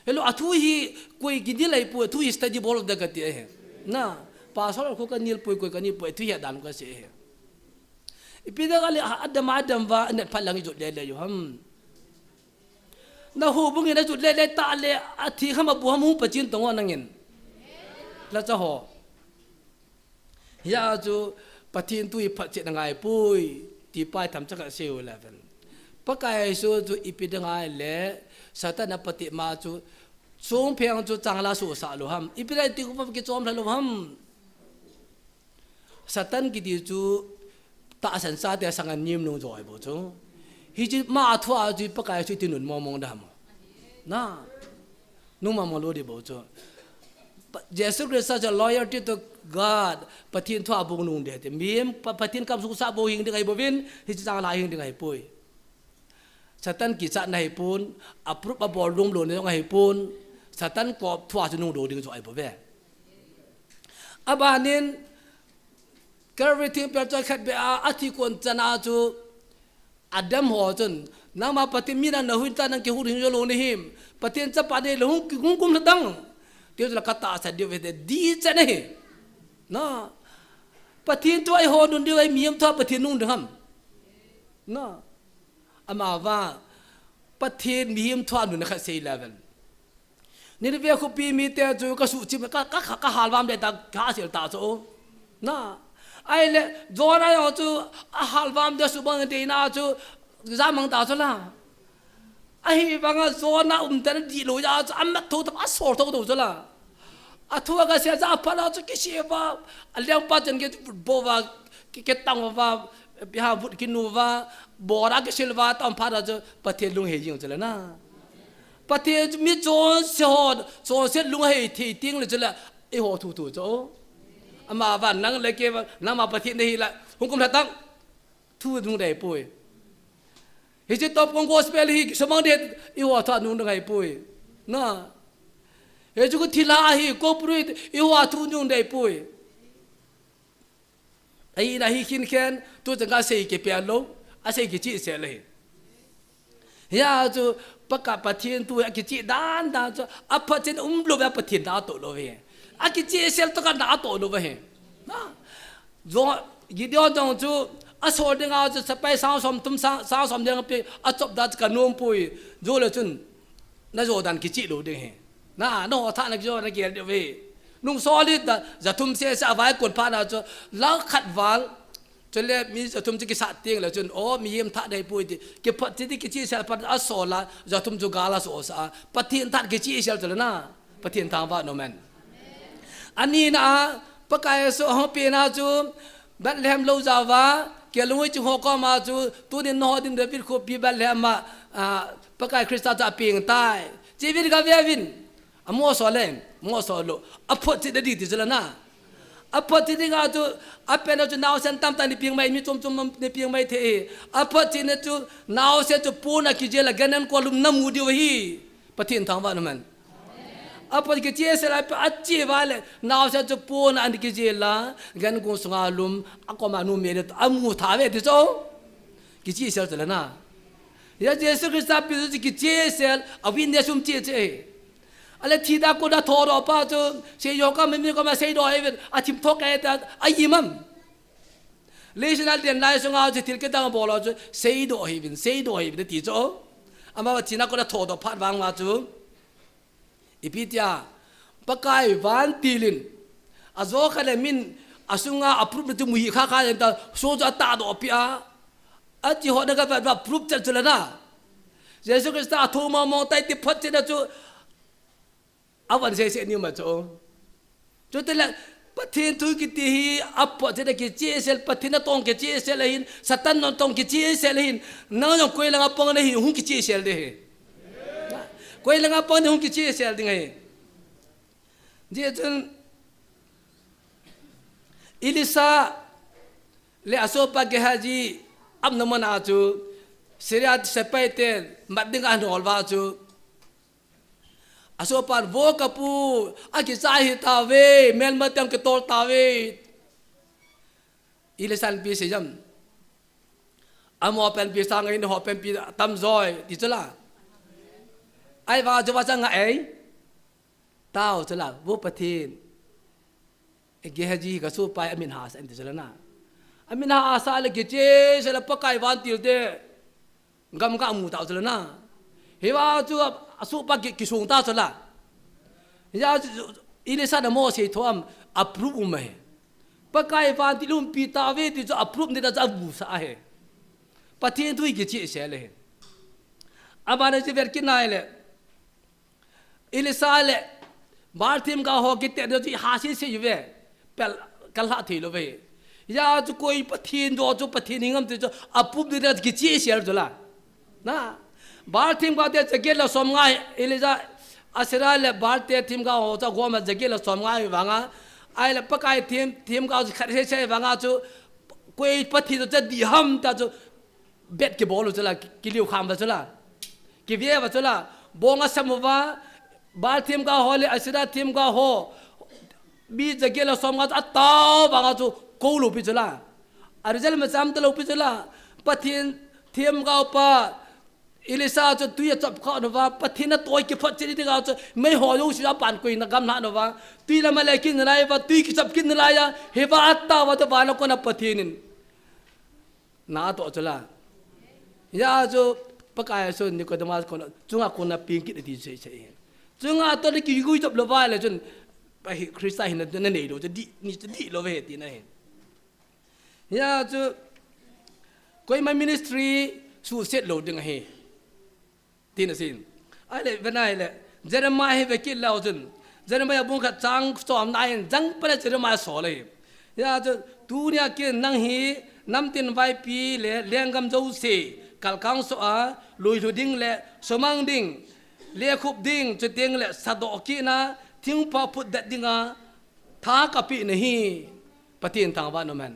हेलो अथु ही कोई गिद्दी लाई पुए अथु ही स्टडी बॉल देखते हैं ना पासवाल को का नील पुए कोई का नील पुए अथु ही दान का से है इपिदा का ले अदम वा ने फलंग जो ले जो हम ना हो बुंगे ना जो ले ताले अथी हम अब हम हूँ पचिन तंगो नंगेन लचा हो या जोประเทศตุยพัดเจตงายปุยที่ป้ายทำจักรเซลเลเวนปะกายสูจูอีพิดงายเล่สัตนปฏิมาจูสงเพียงจูจังลาสูสาลุหัมอีพิได้ติกุปกิจอมทะลุหัมสัตนกิติจู ta san sa te sang an nim nung joy bo chu hi chi ma thua chi pakai chi tinun mong dam na nung ma lo di bo chu Jesus Christ such a loyalty to God pathin thua bung nung de te miem pathin kam su sa bo hing de kai bo vin hi chi sang la hing de kai pui Satan ki cha nai pun approve abol lung lo ne ngai pun Satan ko thua chu nung do ding joy bo ve abanin everything per joy khat be a athi kon chana chu Adam ho chun nama patin mi na hui ta nang ki hu ring lo ni him patin cha pa de lo hung kum dang tiêu la kata sa dio ve de di cha ne no patin to ai ho nun dio ai miem tho patin nung ham no ama va patin miem tho nun kha sei level ni de ve khu pi mi te chu ka su chi ka hal wam de ta ka sil ta chu na ai le zona yo chu a halwam de subang de na chu zamang ta chu la ai banga zona tan di lo ya chu am tho ta sor tho do chu la a thu ga se za pa la chu ki she ba a leng pa chen ke bo wa ke tang wa biha but ki nu wa bora ke silwa tam pha ra chu pathe lung he jing chu la na pathe mi chon se ho so se lung he thi ting le chu la e ho thu tu chu ama van nang le ke na ma pathin hi la hung kum tang thu dung dai pui hi che top kong gospel hi samang de i wa tha nu ngai pui na he chu thi la hi ko pruit i wa thu dung dai pui ai na hi kin ken tu janga sei ke pya lo a sei ke chi se le ya chu pakka pathin tu ki chi dan chu a pathin lo ba pathin da to lo ve aki chi sel to ka na to lo ba he na zo gideon dong chu a so de nga chu sapai sa som tum sa som de pe a chop da ka nom pui zo le chun na zo dan ki chi lo de he na no tha na jo na ge de ve nung solid da za tum se sa vai kon pa na chu la khat wal chu le mi za tum chi ki sa ting le chun o mi yem tha dai pui ti ki phat ti ki chi sel pat a so la za tum chu gala so sa pathin tha ki chi sel chu na pathin tha ba no man ani na pakai so ho pe na chu Bethlehem lo jawa ke lungoi chu ho ko ma chu tu din no din de bir ko pi Bethlehem ma pakai Krista ta ping tai chi vir ga ve vin amo so le mo so lo apot ti de di ti la na apot ti ga chu apen chu naw sen tam ta ni ping mai mi chom ni ping mai the apot ti ne chu naw se chu pu na ki je la ganan ko lum na mu di wa hi pathin thang ba no man apa ke che se la achi wale naw se chu pon an ki je la gan ko sunga lum akoma nu me de amu tha ve de so ki chi sel la na ya Jesus Christ pi ki che sel a win de sum che che ale thi da ko da tho ro pa chu se yo ka me ko ma se do e a chim tho ka ta a yimam le sinal den lai sunga chu til ke da bo lo chu se do he bin de ti cho ama china ko da tho do phat wang ma chu ipitia pakai van tilin azo khale min asunga approve tu muhi kha ta so ja ta do pia aji ho daga ba approve chal chalana Jesus Christ a thoma mo tai ti phat na chu awan se ni ma cho te la pathin tu ki ti hi apo te ki che sel pathin tong ke che sel hin satan non tong ki che sel hin na no koi la pong na hi hung ki che sel de koi la pong na hung ki che sel ding hai je chun Elisa le asopa ke haji am na mana chu seriat sepaite mading an holwa chu asopan vo kapu aki sahi tawe mel matam ke tol tawe Elisan pi sejam amo pen pi sang in ho pen pi tam joy ti chula ai va jo wa sang ai tao chula vo pathin ge haji ka su pai amin ha san ti chula na amin ha sa le ge che se la pakai van til de gam ka mu tao chula na he wa chu asu pa ki sung ta chula ya Elisa na mo se thom approve me pakai van ti lum pi ta ve ti cho approve ne da za bu sa he pathin tu ge che se le abane se ver ki nai le Elisa le Martim ka ho ki te do ha si se ve pel kal ha thi lo ve ยาจุกอยปะทินโดจุปะทินงามติจอปุบดิระกิจีเสียจุละนะบาร์ทีมก็เดจะเกลสมง่ายเอลิซาอาศัยเลบาร์เตทีมก็โอ้จะก้มจะเกลสมง่ายวังอ่ะไอ้เลปะกายทีมก็ขัดเสียวังอ่ะจุกอยปะทินจะดีฮัมแต่จุเบ็ดกี่บอลจุละกิลิวคำจุละกิเวียจุละบงอ่ะสมุวาบาร์ทีมก็ฮอลอาศัยทีมก็ฮอบีจะเกลสมง่ายอัตตาวังอ่ะจุกูรูปิจุละอาริเจลมาจำตะลูปิจุละปะทินทีมก็ปะอิลิซาจะตุยจับข้าหนูว่าปะทินตัวกี่พัดจีนี่ก็จะไม่ห่อยุ่งสิจะปั่นกุยนักกำนันหนูว่าตุยละมาเลยกินอะไรว่าตุยกี่จับกินอะไรอะเฮว่าอัตตาว่าจะบ้านเราคนนับปะทินินน่าตัวจุละยาจะปะกายส่วนนี่ก็จะมาคนจุงอาคนนับปีนกินดีเฉยๆจุงอาตัวนี้กี่กุยจับละว่าเลยจนไปคริสต์เห็นนั่นเองดูจะดีนี่จะดีเราเวทีนั่นเองยาจะก็ยังมินิสทรีสู้เสร็จโหลดยังไงทีนั้นสิไอ้เล่เป็นไงเล่เจอร์มาให้ไปกินแล้วจนเจอร์มาบุ้งขัดจังสอบนายจังเป็นเจอร์มาสอนเลยยาจะตูเนี่ยกินนั่งฮีน้ำตินไว้ปีเล่เลี้ยงกำเจ้าเสกัลกังสอาลุยหุดิ้งเล่สมังดิ้งเลี้ยคุบดิ้งจุดดิ้งเล่สะดอกกีนะทิ้งพอพุดเด็ดดิ้งอ่ะท้ากะปีนี่ปฏิญทางบ้านนั่นมัน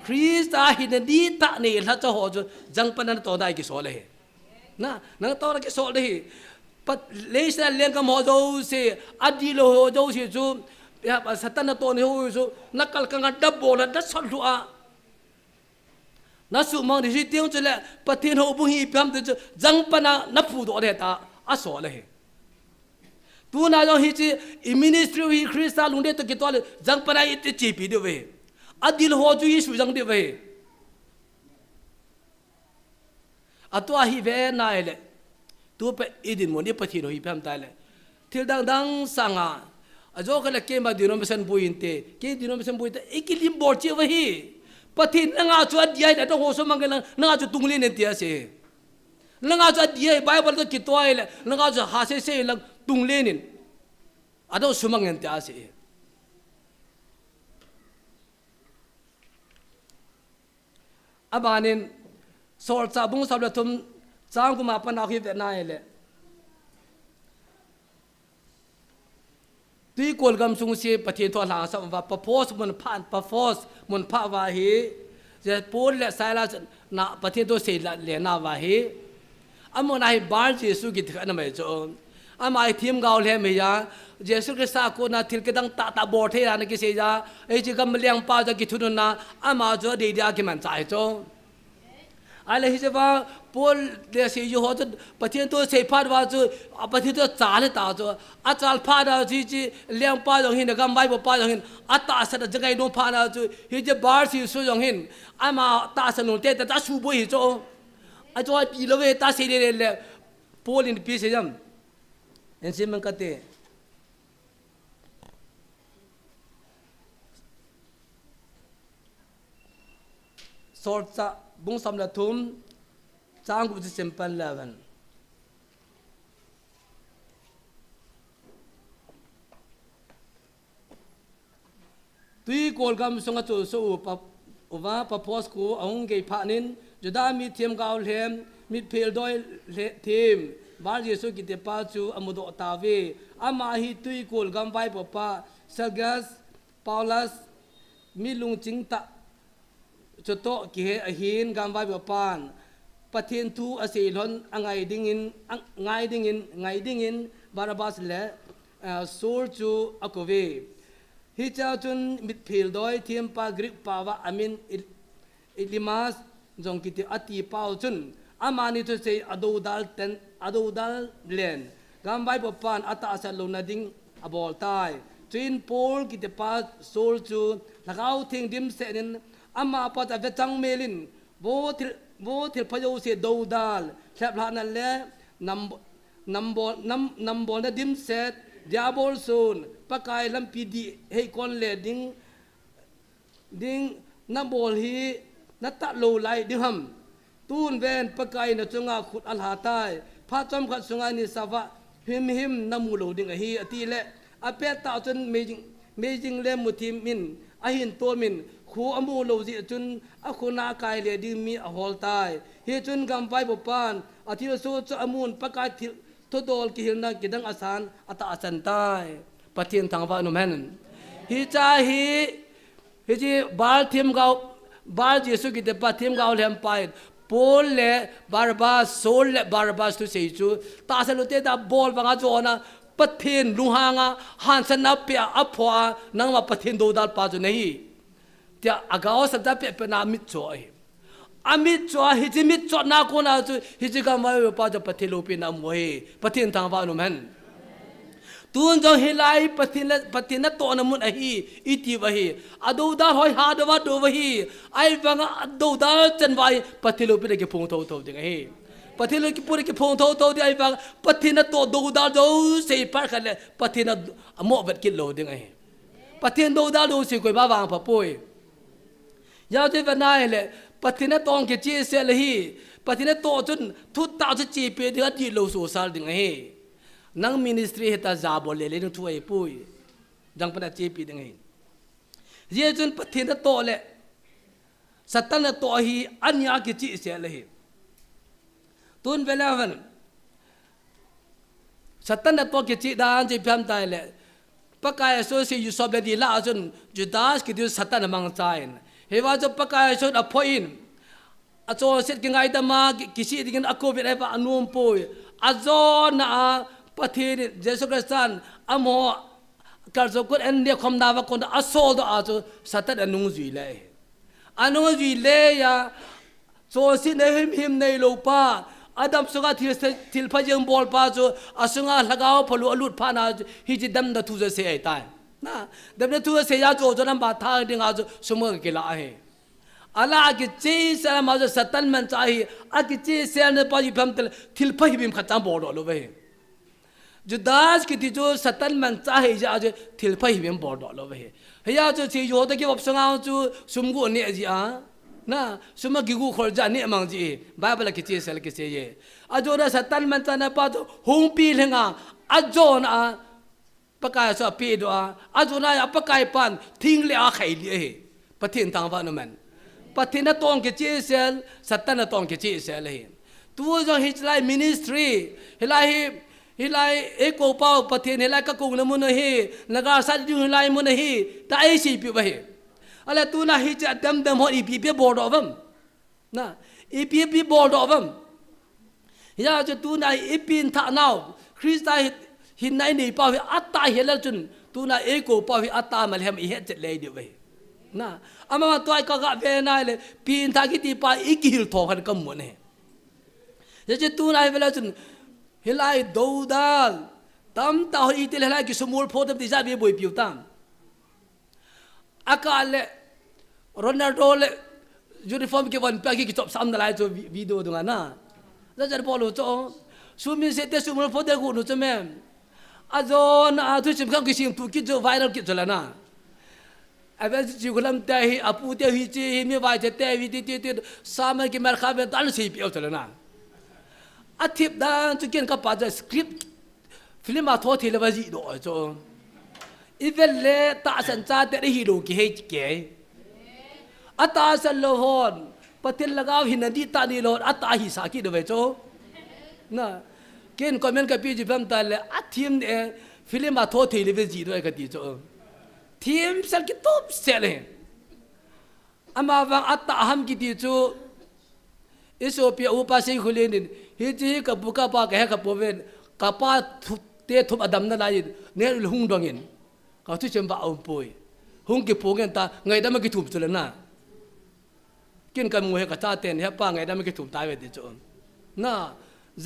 คริสต์อาหินดีตานี่ถ้าจะหัวจะจังปนันตัวได้กี่โซเลยนะนั่งตัวได้กี่โซเลยปัดเลสเลี้ยงกับหัวเจ้าเสียอดีตหัวเจ้าเสียจูสัตว์นั่นตัวนี้หัวจูนักกัลกังดับโบนัดสัตว์ตัวนักสุมังที่ที่ยงจะเล่ปฏิญหัวบุหีพิมพ์จะจังปนันนับผู้ตัวเด็ดตาอโซเลยตัวนั้นเราเห็นที่มินิสทรีคริสต์ลุงเด็ดตัวกี่ตัวเลยจังปนันอิตจีพีด้วยอดีตหัวจูยิสุจังเดียวเว้ยอัตัวฮีเวนนายเลยตัวไปอีดินมันนี่ปฏิโนฮีเพิ่มตายเลยที่ดังสังอ่ะอาจจะก็เลยเกมมาดิโนมิสันบุยน์เตะเกมดิโนมิสันบุยน์เตะอีกลิมบอร์เจ้าเว้ยปฏินังอาจจะดีไอ้แต่หัวสมังกันนังอาจจะตุงลีนเตียเสียนังอาจจะดีไอ้ไบเบิลก็คิดตัวไอ้เลยนังอาจจะหาเสียลังตุงลีนินอาจจะสมังกันเตียเสียอาบานินสอดซาบุงสับละทุมจางกุมาปนักฮิเวนายเลยที่กวนกำสุงเสียปฏิทวนหางสัมว่าปะโพสมันผ่านปะโพสมันผ่าวาฮีจะพูดและสายละนาปฏิตัวเสียละเลนาวาฮีอามนายบาร์จีสุกิตกันไม่จงอามาทีมเกาเลยไม่ยาเจสุคริสต์กูน่าทิลกันตั้งตาบอดเฮียนั่นกิเสียไอ้ที่กำเลี้ยงป้าจะกิทุนน่ะอามาจะดีดีอากิมันใจจงอะไรที่จะว่าพูดเดี๋ยวสิอยู่หัวจะปฏิตัวเสียพาดว่าจะปฏิตัวจ่าเลยตาจะอาจารย์พาดว่าที่เลี้ยงป้าอย่างหินกำใบบ่ป้าอย่างหินอาตาสัตว์จะไงโดนพาดว่าจะที่จะบาร์สิสุอย่างหินอามาตาสนุนเตะแต่ตาชูบุยจงไอ้ตัวปีละเวตาเสียเลยพูดอินปีเสียมเห็นสิมันก็เตะสอดจะบุ้งสำลักทุ่มจางกุศลเซมเปิลเลวันตุยโกลกำสงฆ์จูสู้ปะว่าปะพอสกูเอาเกยพานินจุดามีเทียมกาวเลมมีเพลดอยทีมบาร์เยซูกิเตปาจูอมุดอตาเวอามาฮิตุยโกลกำไว้ปะปะเซกัสปาลัสมีลุงจิงตะจุดโตกิเหหินกำไว้แบบปานปะเทียนทูอาศัยล้นไงดิ่งอินบาราบาสเล่สูรจูอักเวฮิจาจุนมิดเพลดอยเทียมปากริปาวะอามินอิลิมาสจงกิติอติปาวจุนอามานิตุเซอดูดัลเลนกำไว้แบบปานอัตอาศัยลนาดิ่งอบอลตายจินโพลกิติปาสูรจูลักเอาทิ้งดิมเซนินอามาปะจะจังเมลินโวทิลพยาเสดูดัลแคบลานันเล่นำบอลดิมเซตดิอาบอลซูนปะกายลำปีดีให้คนเล่ดิ้งนำบอลฮีนัตตะโลไลดิฮัมตูนเวนปะกายนัจงาขุดอัลฮาตายพาจอมขัดสงานิสาวะหิมนำมูโลดิ้งฮีอตีเล่อเปตตาจนเมจิงเล่มุทิมิน a hin to min khu amu lo ji chun a khuna kai le di mi a hol tai hi chun gam pai bo pan a thil so chu amun pakai thil to dol ki hilna kidang asan ata asan tai pathian thang va no men hi cha hi ji bal thim gau bal jesu ki te pathim gau lem pai Paul le Barnabas Saul le Barnabas tu sei chu ta sa lu te da bol wanga jona pathin luhanga hansan na pe apwa nang ma pathin do dal pa ju nahi tia agao sa da pe na mit choi amit cho hi ji mit cho na ko na chu hi ji ga ma pa jo pathilu pe na mo he pathin tang ba nu man tun jo hilai pathin to na mun ahi iti wa hi adu da hoi ha do wa do wa hi ai wanga adu da chen wai pathilu pe ke phung tho tho ding hi pathilu ki puri ki phung tho tho di ai wanga pathin to do da do sei par khale pathin mo vet ki lo ding hi pathin do da do sei koi ba wang pa poi ya de va nai le pathin tong ke chi se le hi pathin to chun thu ta chu chi pe de ti lo so sal ding hi nang ministry heta zabol le nu thuai pui jang pada che pi ding hi ye chun pathin to le satan to hi anya ki chi se le hi tun velavan satan to ki chi dan je pham tai le pakai so se yu sob le di la chun judas ki du satan mang chain he wa jo pakai so a point a cho set ki ngai da ma ki si ding a covid ai ba anum pui a zo na pathin jesu kristan amo karzo ko en de khom da wa ko da asol do a cho satan anung zui le ya so si ne him nei lo pa adam suga thil pha jeng bol pa cho asunga lagao pholu alut pha na hi ji dam da thu je se ai tai na dam da thu se ya cho nam ba tha ding a cho sumo ke la he ala ki chi sa ma jo satan man cha hi a ki chi se ne pa ji pham thil pha hi bim khatam bo lo ve judas ki ti jo satan man cha hi ja jo thil pha hi bim bo lo ve he ya cho chi yo da ki wap sanga chu sum gu ne ji a na suma gigu khol ja ni amang ji bible ki chi sel ki se ye a jo da satan man cha na pa jo hung pi lenga a jo na pakai so pi do a jo na ya pakai pan thing le a khai li he pathin tang va no man pathin na tong ki chi sel satan na tong ki chi sel he tu jo his life ministry hilai eko pau pathin hilai ka kung na mun he naga sa ju hilai mun he ta ai si pi ba he ala tu na hi cha dam ho ipi pe board of them na ipi board of them ya cha tu na ipin tha now krista hin nai nei pa atta helal chun tu na eko pa atta mal hem i het le di we na ama toy ka ga ve na le pin tha ki ti pa ikil tho kan kam mon he ya cha tu na vela chun hilai do dal tam ta ho itil hilai ki sumul photam ti ja be boi piu tam akale Ronaldo le uniform ke wan pagi ki top sam na lai cho video dunga na za jar polo cho sumi se te sumul phote ku no chame azon a thu chim khang ki sim tu ki jo viral ki chola na ave ji gulam ta hi apu te hi chi mi vai te te vi ti sama ki mer kha be tal si pi chola na athip dan chu ken ka pa ja script film a tho thi le ba ji do cho even le ta san cha te hi do ki he ke ata san lo hon patil lagaw hinadi ta ni lo ata hi sa ki do ve cho na ken comment ka pi ji pham ta le athim ne film a tho thi le ve ji do ka ti cho thim sal ki top sele ama wa ata ham ki ti cho Ethiopia upa sei khulenin hi ji ka buka pa ka ka poven ka pa te thup adam na lai ne hung dongin ka thu chem ba au poi hung ki pogen ta ngai da ma ki thup chula na kin ka mu he ka ta ten he pa ngai da ma ki thup ta ve ti cho na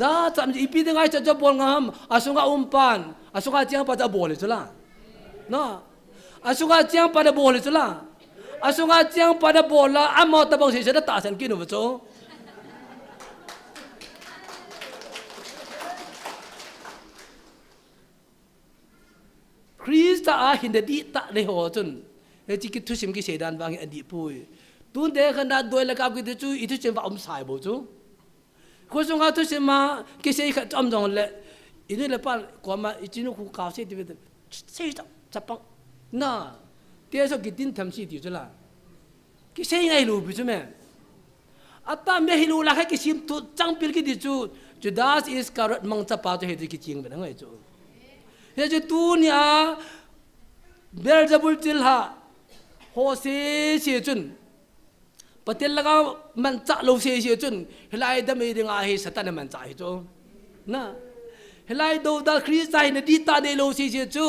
za cham ji pi de ngai cha bol ngam asunga umpan asunga chiang pa cha bol chula na asunga chiang pa da bol chula asunga chiang pa da bol la amo ta bang se da ta san ki no cho Krista a hindadi ta le ho chun he chi ki thu sim ki sedan wang adi pui tun de khanda doi la ka ki chu I thu chen wa sai bo chu ko sung a thu sim ma ki sei kha cham jong le I le pa ko ma I chinu ku ka se ti ve se ta chapang na tia so kitin tham si ti chula ki sei ngai lu bi chu me ata me hilu la khai ki sim tu chang pil ki di chu Judas Iscariot mang cha pa chu he ki ching ba ngai chu he chu tu ni a Beelzebul til ha ho se se chun patel laga man cha lo se se chun helai da me ding a he satan man cha hi chu na helai do da Christai na di ta de lo se se chu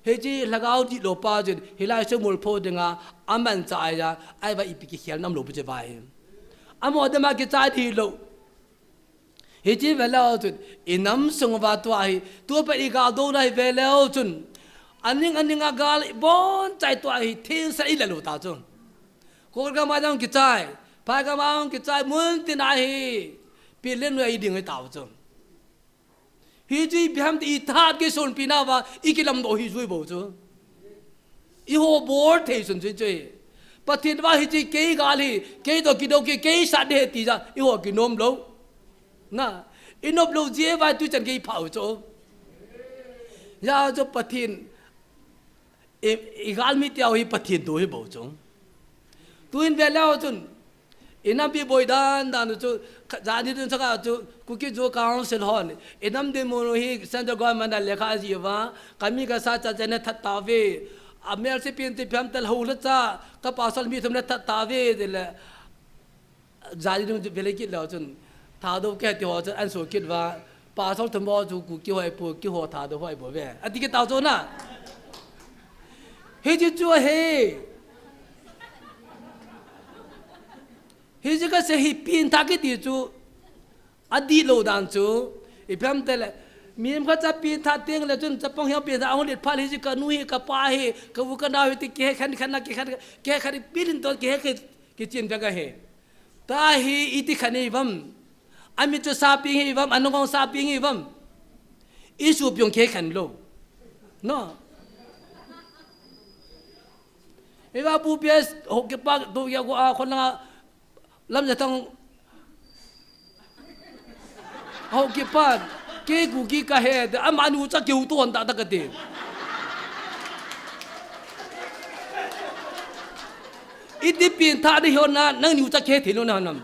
he ji lagao di lo pa chun helai so mul pho ding a aman cha ya ai ba ipi ki khial nam lo bu je bai amo da ma ki cha di lo he ji vela chun inam sung ba to ai tu pa i ga do nai vela chun aning agal bon chai to ai thil sa ila lo ta chun ko ga ma dang ki chai pa ga ma ki chai mun tin ai pi len noi ding ai taw chun hi ji biam ti tha ke son pi na wa ikilam do hi zui bo chu I ho bor the sun chui chui pathin wa hi ji ke ga li ke do ki do ke sa de ti ja I ho ki nom lo na inop lo je wa tu chan ke phau chu ya cho pathin igal mi tiao hi pathin do hi bo chu tuin ve lao chun inam bi boy dan chu za ni dun saka chu ku ki jo council hon inam de mo hi central government le kha ji wa kami ka sa cha chen that ta ve amel se pin ti pham tal ho la cha ka pasal mi thum na that ta ve de le za ni dun ve le ki lao chun tha do ke ti ho chun an so kit wa pasal thum bo chu ku ki hoi pu ki ho tha do hoi bo ve ati ke tao cho na he ji chu he he ji ka se hi pin ta ki ti chu adi lo dan chu I pham tel miem kha cha pin tha teng le chun cha pong hiao pin sa ong let phal hi ji ka nu hi ka pa hi ka bu ka na hi ti ke khan khan na ke khan pin to ke chin ja ga he ta hi iti khani bam ami chu sa ping hi bam anong sa ping hi bam isu pyong ke khan lo no Eva bu pies ho ke pa do ya ko a khon na lam ja tang ho ke pa ke gu ki ka he de amanu cha ke u ton ta ta ka te iti pin tha de ho na nang ni u cha ke the lo na nam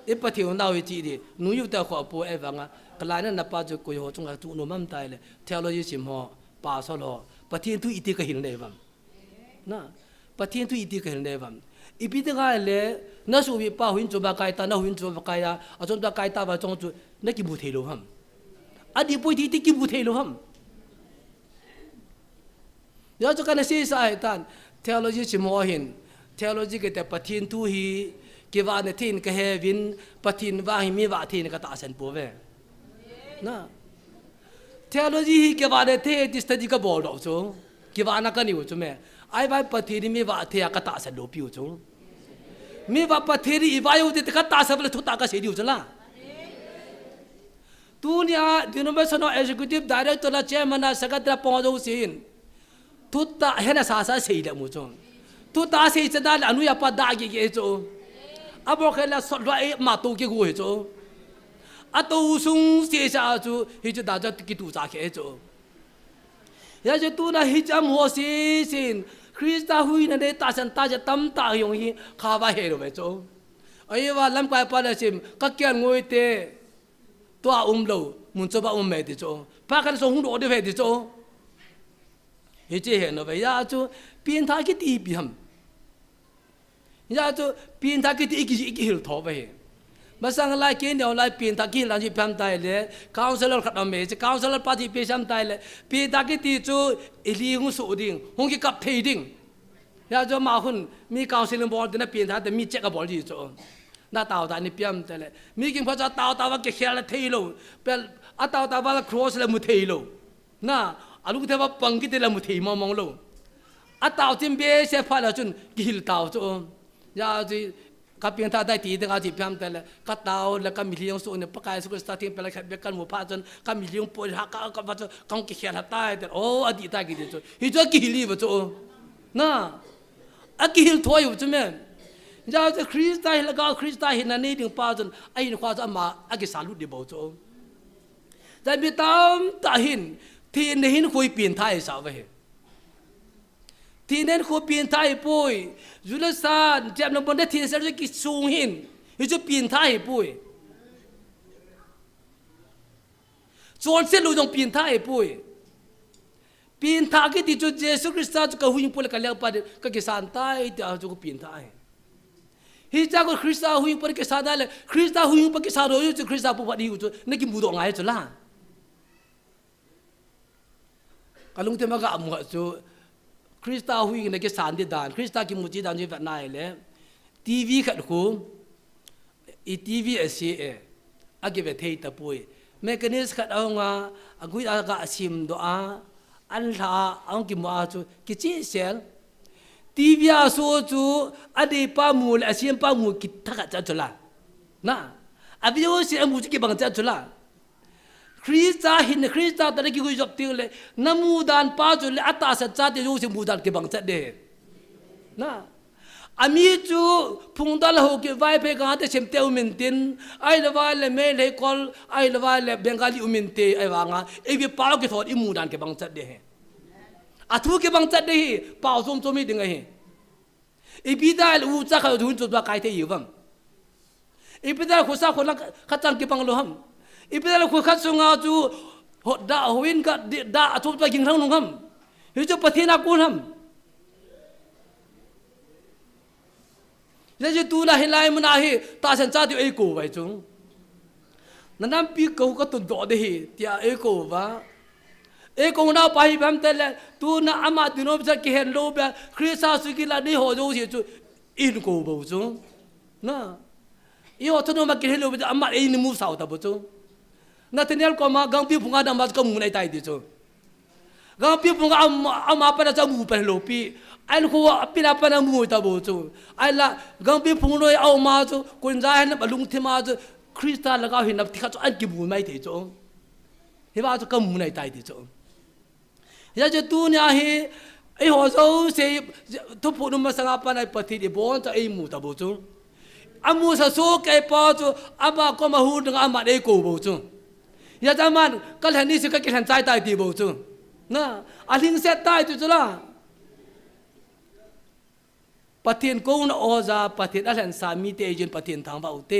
e pa thi on da wi chi di nu yu ta kho po e va nga kalai na na pa ju ko yo chung ga tu no mam tai le theology sim ho pa so lo pathin tu iti ka hin le vam na pathin tu iti ka hin le vam ipi te ga le na su bi pa huin chu ba kai ta na huin chu ba kai ya a chon ba kai ta ba chong chu na ki bu the lo ham adi poi ti ki bu the lo ham ya chu kana si sa ai tan theology sim ho hin theology ke te pathin tu hi ke va ne thin ka he vin pathin va hi mi va thin ka ta san po ve na theology hi ke va ne the ti study ka bol do chu ke va na ka ni chu me ai vai pathin mi va the ka ta san do pi chu mi va pathin I va yu te ka ta sa le thu ta ka se diu chu la tu nia denominational executive director la chairman na secretary po do sin thu ta he na sa se le mu chu thu ta se cha da anu ya pa da ge ge chu abo khela so ra ma to ke go he chu ato sung se sa chu hi chu da ja ki tu cha ke chu ya je tu na hi cham ho si sin Krista hui na de ta san ta ja tam ta yong hi kha ba he ro be chu ai wa lam kai pa la sim ka kyan ngoi te to lo mun cho ba me de chu pa kan so hung do de de chu hi je he no be ya chu pin tha ki ti bi ham ya chu pin tha ki ti ki hil tho ba he masang lai ke nyaw lai pin ta ki lan ji pham tai le counselor khat me che counselor party pe sam tai le pin ta ki ti chu ili hu su ding hong ki kap thei ding ya jo ma hun mi counselor board na pin ta de mi check a bol ji chu na taw ta ni piam ta le mi king pha cha taw ta wa ke khel la thei lo pel a taw ta wa cross le mu thei lo na alu the ba pang ki te la mu thei mong lo a taw tim be se pha la chun ki hil taw chu ya ji ka pian tha dai ti de ga ji pham ta le ka taw le ka mi liang su ne pa kai su ko starting pe la khat be kan mu pha chon ka mi liang po ha ka ba chu kong ki khel ha tai de o adi ta ki de chu hi jo ki li ba chu na a ki hil thoi chu me jaจะคริสต์แล้วก็คริสต์เห็นอันนี้ถึงป้าจนไอ้ขวาจะมาไอ้กิสาลุดเดียวบ่จ้ ใจมีตามตาหินที่ในหินคุยเปลี่ยนไทยสาวไปที่นั้นคุยเปลี่ยนไทยปุยจุลสานเจ็บนบนได้ที่เสร็จกิสูงหินอยู่จะเปลี่ยนไทยปุยส่วนเส้นลูกต้องเปลี่ยนไทยปุยเปลี่ยนทางที่จุดเยซูคริสต์จะก็หุ่นปุยกันแล้วไปก็กิสานไทยที่เอาจุกเปลี่ยนไทยฮิจาก็คริสต์หุ่นปุยกิสานได้เลยคริสต์หุ่นปุยกิสานรู้จุคริสต์ปุยดีอยู่จุนั่นกิมุดองไงจุล่ะกันลุงเทมก็อามัวจุคริสต์หุ่นนั่นกิสานที่ด่านคริสต์กิมุจิด่านที่แบบไหนเลยทีวีขัดหูอีทีวีเอซีเออากิเวทเฮตปุยเมคานิสขัดเอางาอากุยอากาศิมโดอาอันท่าเอากิมัวจูกิจิเซลทีวีอาสูจูอดีปามูลอาเซียนปามูกิทักจัดจุลานะอภิโยเสียมูจิกิบังจัดจุลาคริสต์หินคริสต์ตอนนี้กิกุยจบติวเลยน้ำมูดานป้าจุลอัตตาสัจจะที่รู้สึกมูดานกิบังจัดเดนะอามีจูพุงดาลหูกิไว้เพื่อการที่เชื่อมเตอุมินตินไอ้ละว่าเลยเมย์เลยคอลไอ้ละว่าเลยเบงกาลีอุมินตีไอ้ว่างอ่ะไอ้วิปาลกิทอดอิมูดานกิบังจัดเดอาทุกกิบังจัดเดป่าวซุ่มซุ่มมีดึงไงไอ้พี่ได้ลูกจะเขาดูจุดว่าใครที่อยู่บ้างไอ้พี่ได้คนสักคนละขัดจังกิบังโลหัมไอ้พี่ได้คนขัดสงอาจูหดด่าหวินก็ด่าทุบตัวยิงทั้งนุ่งหัมเฮ้ยจะปะเทนักกุนหัมแล้วจะตูน่าเห็นลายมันอะไรตาฉันจ้าที่เอโก้ไว้จงนั่นนั่นปีกูก็ตุนโดดเฮีที่เอโก้ว่าเอโก้น่าไปแบบแต่ละตูน่าอามาดิโนบิจะเห็นโลบคริสต์สุกิลานี่หัวจูเสียจูอินโก้บ่จงนะอีหัวทุนมาเห็นโลบจะอามาเอ็นมูสาวตาบ่จงนั่นที่นี่ก็มากังปีพุงอาดามาก็มูนไอตายดิจงกังปีพุงอามาเป็นจะมูเป็นโลปีไอ้ลูกว่าปีนับเป็นมูตาบูจูไอ้ละกังปีพุงเลยเอามาจูคนใจให้นับลุงที่มาจูคริสต์แล้วก็เห็นนับที่เขาจูอันกิมูไม่ได้จูเห็นว่าจูก็มูไม่ได้ดิจูยาจะตัวเนี่ยไอ้หัวจูเสียทุบพูดมาสังอาปนไอ้ปฏิทินบอนจะไอ้มูตาบูจูอามูสะโซกไอ้ป้าจูอามาก็มาหูดึงอามาไอ้กูบูจูยาจะมันก็เห็นนี่สิก็เห็นใจตายดีบูจูนะอาลิงเสร็จตายจูละปฏิทินกูน่ะโอซาปฏิทินอะไรสามีเตยจนปฏิทินทางบ่าวเต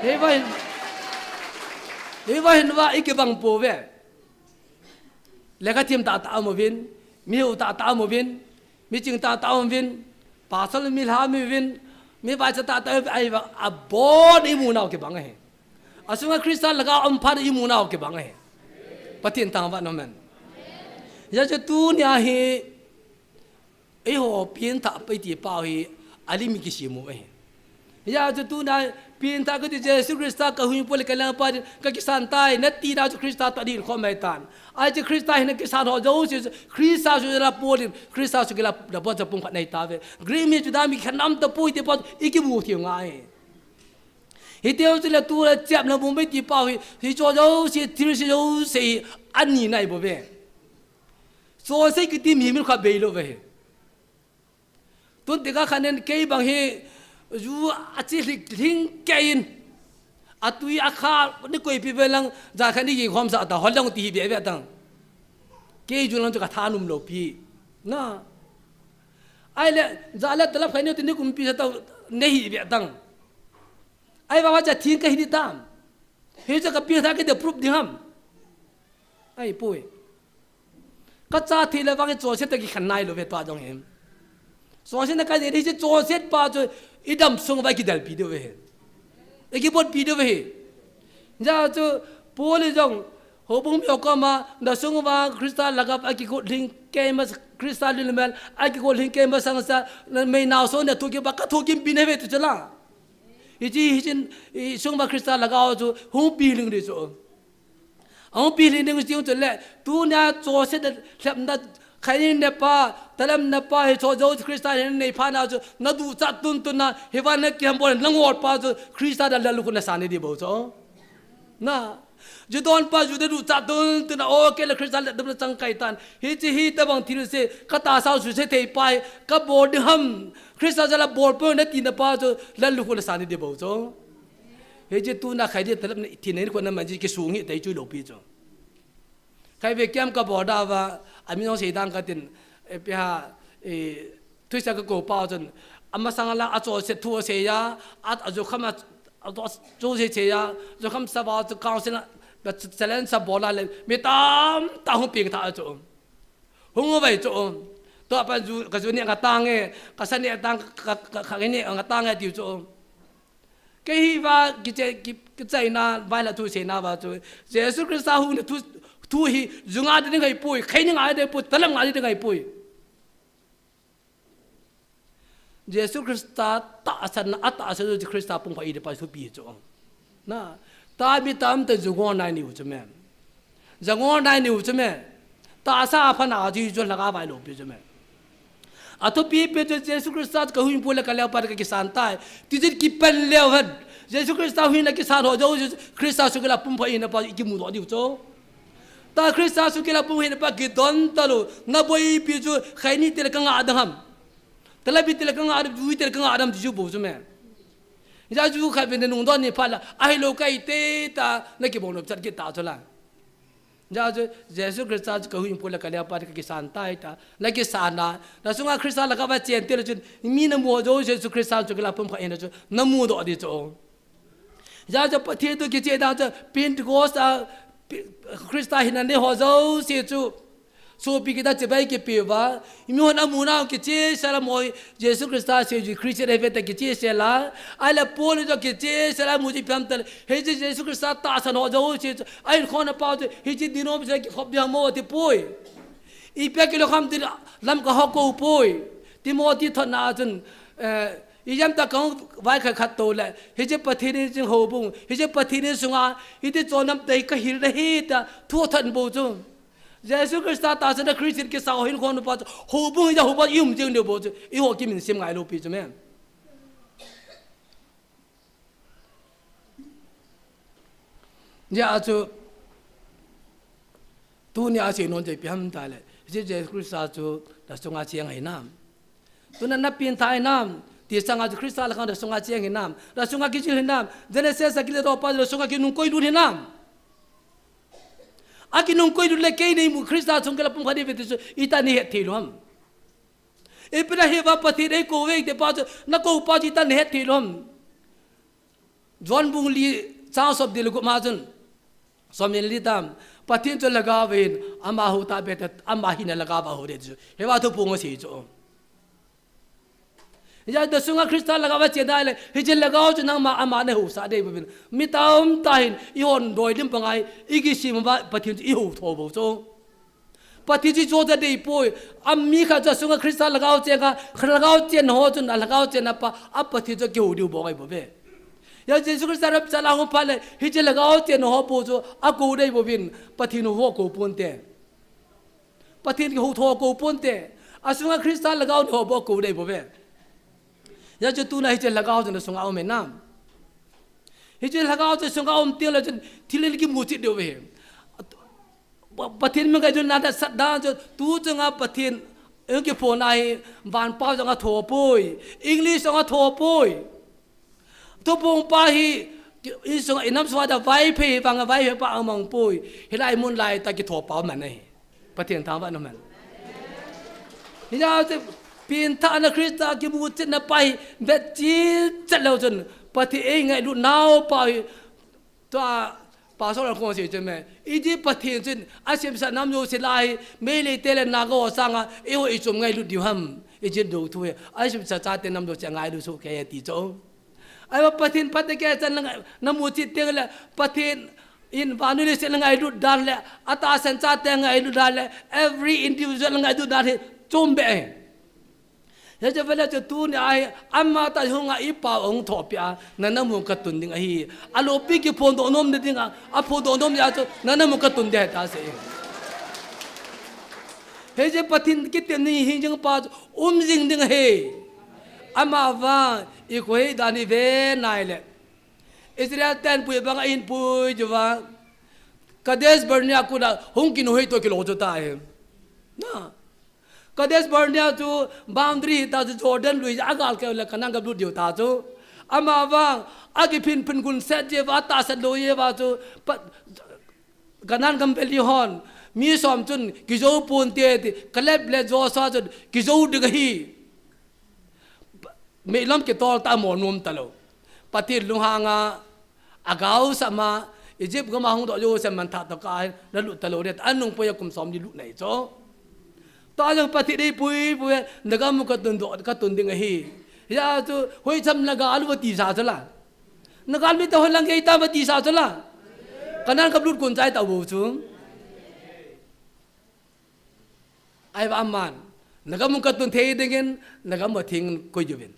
เฮ้ยว่าเห็นว่าอีกบังปูเว้แล้วก็ทีมตาตาโมวินมีอุตาตาโมวินมีจึงตาตาโมวินป่าสลมีลามีวินมีใบสตาตาไอ้ว่าอบอนอิมูนาวเก็บังไงอาสุงคริสตันแล้วก็อัมพันอิมูนาวเก็บังไงปฏิทินทางบ่านั่นมันยาจะตูเนี่ยเฮไอ้หัวเปลี่ยนท่าไปที่ป่าเฮอาลิมิกิชิมูเอยาจะตูน่ะเปลี่ยนท่าก็ที่เจสุคริสต์ก็หุ่นปุ่นกันแล้วไปก็กิสันตายนัดตีดาวจุคริสต์ตัดดินข้อไม่ตันไอ้จุคริสต์เห็นกิสันหัวเจ้าสิคริสต์สุดละปุ่นคริสต์สุดละดับจะปุ่นขัดในตาเวกรีมีจุดามีขนมตะปุยที่ปอดอีกมูที่ง่ายฮิตเดียวจะละตัวเจ็บแล้วบุ้มไปที่ป่าเฮที่จ้าเจ้าสิที่สิเจ้าสิอันนี้ไหนบ่เว้โซ่สิกิที่มีมันขับเบลเว้ตุนติกาขันนั้นเกี่ยบางเฮจูอาชีพทิ้งเกินอาตุยอาคานี่ก็อีพีเวลังจากขันนี้ยี่ความสะอาดหัวลังตีเบียบตังเกี่ยจูลังจะกระทานุ่มโลปีนะไอ้เล่จะเล่ตลับขันนี้ตัวนี้กุมปีจะต้องเนหิเบียตังไอ้ว่าจะทิ้งกันที่ตามเฮ้ยจะกับปีท่าก็เดี๋ยวพรูฟดิ้งฮัมไอ้ปุ้ยก็จะทีละว่าก็โจเซตกี่ขันนายโลเวตัวจงเห็นส่วนเช่นนักการเรียนที่โจเซตป้าจะอีดำส่งไปกี่เดลปีเดียวเองไอ้กี่บทปีเดียวเองจะจะพูดเลยจังหัวบุ้มยกมาเดี๋ยวส่งมาคริสตัลแล้วก็ไอ้กี่คนลิงเกมมาคริสตัลลิลเมลไอ้กี่คนลิงเกมมาสังสารไม่น่าสนเนี่ยทุกอย่างบักทุกอย่างปีนี้เวทุจริตอีจีส่งมาคริสตัลแล้วก็เอาจูหุ่นปีลิงดิจูเอาปีลิงดิจูจะเล่ตัวเนี่ยโจเซตเล็บนั่นใครเนี่ยป้าแต่ละเนี่ยป้าให้โจโจคริสตัลเนี่ยพานาจูนัดดูจัดตุนตุนนะเฮวันเนี่ยเกี่ยมบอลลังวอดป้าจูคริสตัลเดลลูกเนี่ยสานิดีบ่จูนะจุดอนป้าจุดดูจัดตุนตุนนะโอเคแล้วคริสตัลเดลจังไก่ตันฮิจิฮิตบังทีนี้เสก็ตาสาวสุดเสถียรไปก็บอดฮัมคริสตัลจะละบอลเปิ้ลเนี่ยตีนป้าจูเดลลูกเนี่ยสานิดีบ่จู เฮ้ยตูน่าใครที่แต่ละที่ไหนคนนั้นมันจะกิสูงหิแต่ช่วยหลบปีจ้ะใครไปแก้มก็บอกได้ว่าอามิน้องเสียดังกันไปหาทุกสิ่งก็โกป้าจนอามาสังละอาโจเสทัวเสียอาโจคำอาโจเสียโจคำสบายจะก้าวเส้นแบบเซเลนสบอลเลยไม่ตามหุ่นปีกท่าโจหุ่นไปโจตัวปัจจุกจุเนี่ยกตั้งเองกษัตริย์ตั้งกเนี่ยกตั้งเดียวโจก็ฮีว่ากิจนาไปละทุเสนาว่าโจเยซูคริสต์หุ่นทุฮีจุงอาดิไงปุยใครนึงอาดิปุยตะลังอาดิไงปุยเยซูคริสต์ตาสันอัตตาสันจุคริสต์ปุ่งไปอีเดไปทุบีโจนะตาบิตามแต่จุงอนายนิวใช่ไหมจุงอนายนิวใช่ไหมตาซาพันอาจีจุลกาไปหลบใช่ไหมอาทุบีเป็นเยซูคริสต์ก็หุ่นปุยละกันแล้วไปกิสานตายที่จะกิเป็นเลี้ยวหันเยซูคริสต์หุ่นละกิสานหัวโจคริสต์สุกละปุ่งไปอีเดไปกิมุดอดิวโจตาคริสต์สุกละปุ่งไปอีเดไปกิดอนตะลุนับอีพิจูใครนี่เตลกังอาดัมแต่ละบิดเตลกังอาดัมดูเตลกังอาดัมที่จูบุใช่ไหมจะจูใครเป็นนุ่งดอนนี่พาละไอ้โลกไอ้เตตานักบอกนบจัดกิตาทุลังจะเยซูคริสต์ก็หุ่นปุยละกันแล้วไปกิสานตายตานักกิสานาแล้วสุงาคริสต์ละก็ว่าเจนเตลจุนมีนมัวโจเยซูคริสต์สุกละปุ่งไปอีเดจูนมัวดอดิโจจะประเทศตัวกิจดาวจะเป็นโกสคริสต์หินันเดหัวเจ้าเสียจูสูปีกิตาจะไปกิปีว่ามีคนอามูนากิจสารมอยเยซูคริสต์เสียจูคริสต์เอเวตกิจเสียละไอ้ละโพลิจกิจสารมุจิพิมพ์ตลเฮจิเยซูคริสต์ตาสันหัวเจ้าเสียจูไอ้คนน่ะป้าจะเฮจิดิโนบิจะขบยามโมติปุยอีเปียกิโลคำติลำก็ฮอกกูปุยติโมติทนาจนอีจำตะกงไว้ขัดตัวเลยเฮจิปฏิทินจึงโหบุงเฮจิปฏิทินสุงาอีที่โจน้ำเตยก็หิระหิตทั่วทันบูจุเยซูคริสต์ตาสันคริสต์กิสาวหินคนนุปัจโหบุงจะโหบุงยุ่มจึงเดียวบูจุอีหัวกิมินซิมไงลูกพี่จุแม่เนี่ยอาจูตัวเนี่ยอาชีนนจะเพียงตายเลยเยซูคริสต์อาจูแต่สุงาเชียงไห้น้ำตัวนั้นนับเพียงทายน้ำที่สังอาจคริสต์ละกันแต่สุงาเชียงไห้น้ำแต่สุงากิจหินน้ำเจเนเซสกิเลโรปาแต่สุงากินุ่งคุยดูหินน้ำอากินุ่งคุยดูเล็กๆนี่มุคริสต์สุงาละปุ่งพันธุ์เวทิสุอิตานี่เหตุที่ล้มเอเปร่าเฮวาปฏิเรโกเวกเดปาจนักโกปาจิตานี่เหตุที่ล้มจวนบุงลีชาวสอบดิลกุมาจุนสมัยนี้ตามปฏิจจละกาเวนอามาหูตาเบตอามาหินละกาบาหูเดจุเฮวาทุปุ่งสีจุยาเดสุงาคริสต์ละกาว่าเจได้เลยเฮจิละกาจุนังมาอามาเนหูสาเดบุบินมิตามตาหินอีหอนโดยลิมปังไออีกิสิมว่าปฏิจอีหูทบุจุปฏิจิโจจะได้ป่วยอามีข้าจะสุงาคริสต์ละกาเจงาคละกาเจนหัวจุนละกาเจนนับปะอัปปฏิจเกี่ยวดิวบอกไอ้บุเบยาเยซูคริสต์รับจะลางพันเลยเฮจิละกาเจนหัวปูจุอากูได้บุบินปฏิโนหัวกูปุ่นเตปฏิจิหูทอกูปุ่นเตอาสุงาคริสต์ละกาหัวบอกกูได้บุเบยาจะตูน่าเฮจิละกาจนสุงาเอาเมน้ำเฮจิละกาจนสุงาเอาเตียงเลยจนที่เล่นกิมุจิเดียวเองปฏิมันก็จนนั่นแต่สัตว์ด้านจนตูจังอาปฏิเอ็งเก็บโผล่ในบ้านป้าจังอาถั่วปุยอังกฤษจังอาถั่วปุยทุบงป้าฮีอิสงอิน้ำสวัสดิ์ไว้เพ่ฟังไว้เพ่ป้าเอามองปุยเฮลัยมุนไลตะกิถั่วเปล่ามันไงปฏิทางบ้านนั่นมันนี่จะเปลี่ยนท่านคริสต์กิบูจินไปแบบจีจัดแล้วจนปฏิเองไงดูน้าวไปตัวป่าสระคงเสียจนแม่อีที่ปฏิจนอาเซียนสนามโยสิไลไม่เลยเตลนาโกสังอ่ะเอวอีจุ่มไงดูดิวฮัมอีจิดูทุยอาเซียนสจ่าเตนนำโยจะไงดูสุขแก่ตีโจไอ้ว่าปฏิแก่จันน้ำมูจิตเตงเลยปฏิอินวานุลิเซลไงดูดันเลยอัตราสัญชาติไงดูดันเลย every individual ไงดูดันเลยจมเบะยาจะเวลาจะตูเนี่ยไอ้อามาตาหงไอ้ป่าองทอปีนั่นน่ะมุกตุนดิ้งไอ้อาลูปีกี่พงโดนมเนี่ยดิ้งอาพงโดนมเนี่ยจะนั่นน่ะมุกตุนเดียตาเสียเฮ้ยจะปฏิกิจนี่หิ้งจังป้าจิงดิ้งเฮอามาว่าอีกคนดานิเวนายเลยอิสราเอลเต็นปุยบังอินปุยจูว่าคดีสเบอร์เนียกูน่ะหงกินหัวตัวกิโลจุดตายนะคดีสเบอร์เนียจูบาวน์ดรีตาจูจอร์แดนลุยอากาศเกี่ยวกับนังกับดูเดียวตาจู ama wang agi pin gun set je wa ta sa lo ye wa chu kanan kam beli hon mi som chun ki zo pun te kalep le zo sa chun ki zo de hi me lam ke tol ta mo num ta lo patir lu hanga agau sama Egypt ko ma hung do yo se man tha to ka na lu ta lo re anung po ya kum som di lu nei cho ta jang patir dei pui daga mu ka tun ding hi ya tu hoi cham naga alu ti sa chala nagal mi to holang ke ta ti sa chala kanan kap lut kun chai ta bu chu ai ba man naga mu ka tun thei dingen naga ma thing ko yubin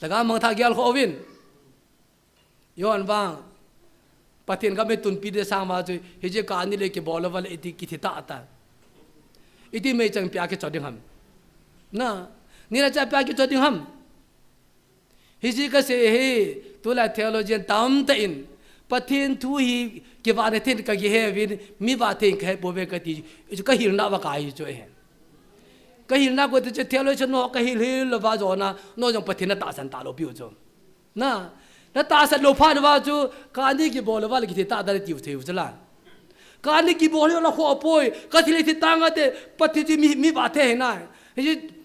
naga mang tha gyal kho win yon bang patin ka me tun pi de sang ma chu he je ka ni le ke bol wal iti ki thita ata iti me chang pya ke choding ham na ni ra cha pya ke choding ham he ji ka se he tu la theologian tam ta in patin thu hi ke ba ne tin ka ge he win mi ba tin khe bo be ka ti ka hil na ba ka hi chu he ka hil na ko te theologian no ka hil lo ba zo na no jong patin na ta san ta lo pi chu na ta san lo pha ba chu ka ni ki bol ba le ki ta da ti u the u chala ka ni ki bol la kho poi ka thi le ti ta nga te pati ti mi ba the na he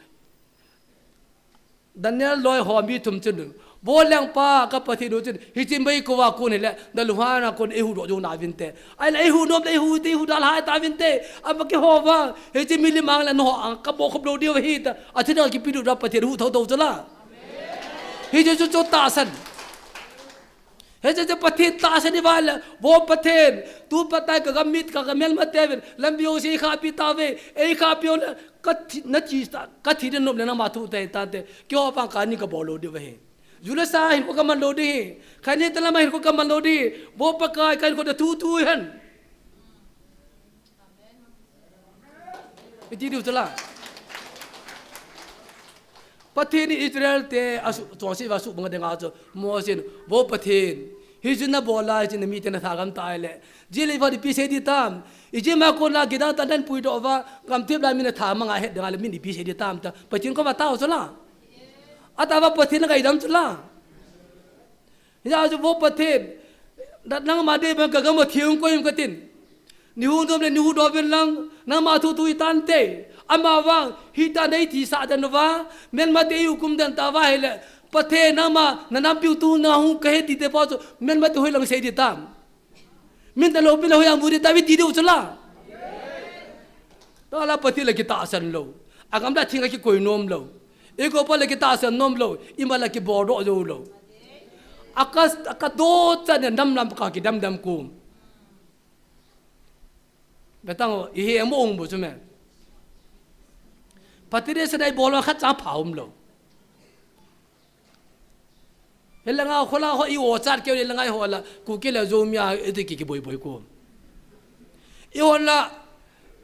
Daniel loy ho mi tum chun bo lang pa ka pati do chun hi chim bai ko wa kun le da lu ha na kun e hu do jo na vin te ai le hu nom le hu ti hu dal ha ta vin te am ke ho wa hi chim mi li mang la no ka bo khop do dio hi ta a thi da ki pi du da pati hu tho tho chala hi je chu ta san he je pati ta san ni wal bo pathen tu pata ka gamit ka gamel mate lambi o si kha pi ta ve e kha pi na chi sta ka thi de nom le na ma thu te ta te kyo pa ka ni ka bolo de ve jule sa hin ko ka man lo de khani tala ma hin ko ka man lo de bo pa ka ko de tu hen iti du tala pathen Israel te asu to si va su bang de nga cho mo sin bo pathen hi juna bola jin mi te na thagam ta le jile va di pi se di tam ije ma ko la gida ta dan pui do va kam tip la mi na tha ma nga he da le mi di pi se di tam ta pathin ko ma ta so la ata va pathin ga idam chula ya jo bo pathin dat nang ma de ba ga ma thiung ko im ka tin ni hu dom le ni hu do ben lang na ma thu tu tan te ama wang hi ta nei thi sa dan wa men ma te hu kum dan ta wa hele pathe na ma na nam piu tu na hu ka he ti te pa so men ma te hoi lang se di tam min ta lo bi lo yang muri ta bi ti du chula ta la pati la ki ta san lo agam da thinga ki koi nom lo e ko pa la ki ta san nom lo i ma la ki bo do jo lo akas do cha ne nam nam ka ki dam ku betang i he mo ong bu chu me pati de sa dai bo lo kha cha phaum lo helanga khola ho i o chat ke le ngai ho la ku ke la zo mya e ki boi ko i ho la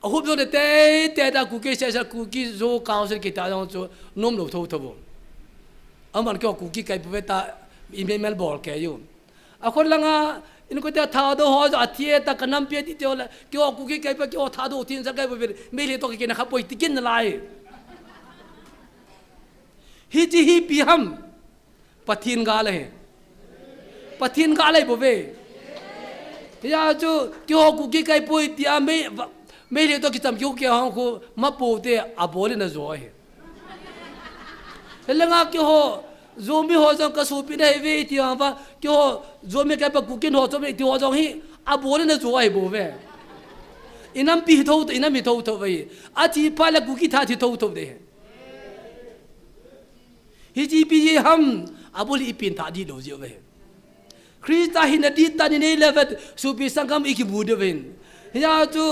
ho byo de te da ku ke sa ku ki zo council ki ta jong cho nom lo tho bo aman ko ku ki kai bu ta email bol ke yu a khon la nga in ko ta tha do ho a thie ta kanam pe ti te la kyo ku ki kai pa kyo tha do tin sa kai bu me le to ki na kha poi ti kin lai hi ji hi pi ham pathin ga le pathin ga le bo ve ya chu kyo ku ki kai poi ti a me le to ki tam kyo ke ha ko ma po te a bo le na zo he lenga kyo ho zo mi ho jong ka su pi dai ve ti ha ba kyo zo me kai pa ku kin ho zo me ti ho jong hi a bo le na zo ai bo ve inam pi tho to inam mi tho ve a chi pa la ku ki tha thi tho de hi ji pi ye ham abuli ipin ta di lo je ve krista hin di ta ni ne levet su pi sangam iki bu de ven ya tu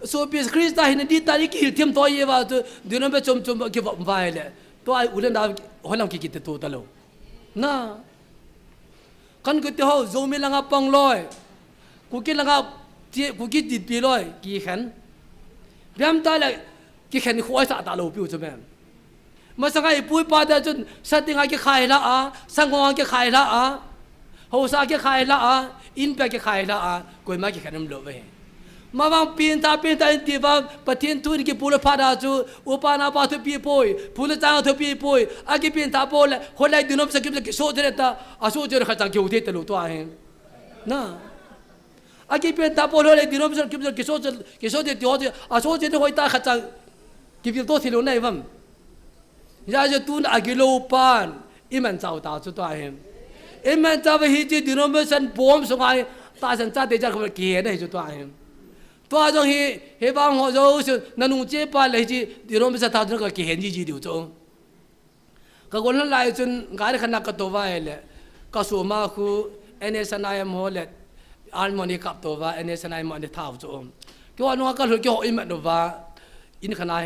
su pi krista hin di ta iki tim to ye wa tu dino be chom ki va le to ai ulen da holam ki te to ta lo na kan ku te ho zo mi langa pang loi ku ki langa ku ki di pi loi ki khan biam ta la ki khan khoi sa ta lo pi u chme masangai pui pa da chun satinga ke khai la a sangwa ke khai la a hosa ke khai la a in pe ke khai la a koi ma ke khanam lo ve มาบางปีนตาที่ว่าประเทศทุนกี่พูดพาดาจูอุปนาปาทุปีป่วยพูดจางทุปีป่วยอากิปีนตาโปลคนไรดินอมสกิบสกิโซเจเรตาอาโซเจเรขัดจังคิวเทตลุตัวเองนะอากิปีนตาโปลไรดินอมสกิบสกิโซเจติโอเจอาโซเจเรหอยตาขัดจังกิบิลโตสิลุนไอ้บัมยาจะตุนอากิโลปานอิมันเจ้าตาสุดตัวเองอิมันเจ้าไปฮิจิดินอมสันปอมสงายตาสันจ้าเดจักเขาเกียร์ได้สุดตัวเองตัวจงเฮบางหัวโจสุนันนุ่งเจ็บปานเลยจีดิโรมจะท้าจนก็เกี่ยนจีดิวโจก็คนละลายจนการขนาดก็ตัวว่าเลยก็สูมาคือเอเนสนายมอลเลอัลมอนีกับตัวว่าเอเนสนายมอนีท้าวโจก็ว่านัวก็รู้ก็อิมันตัวว่าอินขนาด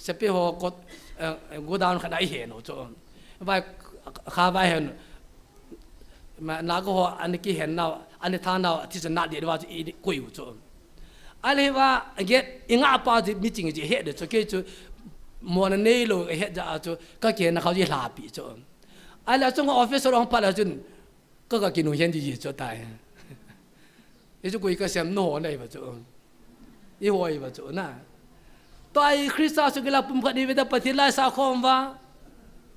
เสพหัวก็กูดาวขนาดเห็นโจว่าข้าว่าเห็นมานักก็อันนี้กี่เห็นเราอันนี้ท่านเราที่จะนัดเดียวว่าอีกุยโจอะไรว่าเgetอิงอาปาจิมิจิงจิเฮ็ดจะเกี่ยวมัวนั่นนี่โลเฮ็ดจะจะก็เกี่ยนเขาจะลาปีจ้ะอะไรจงออฟฟิศร้องพัดจนก็กินหนูเห็นจีจะตายนี่จะกุยก็เสียมโน่เลยป่ะจ้ะอีหัวอีป่ะจ้ะน่ะตัวไอ้คริสต์สุกิลาปุ่มพัดนี่เวลาปฏิไลสาคมว่า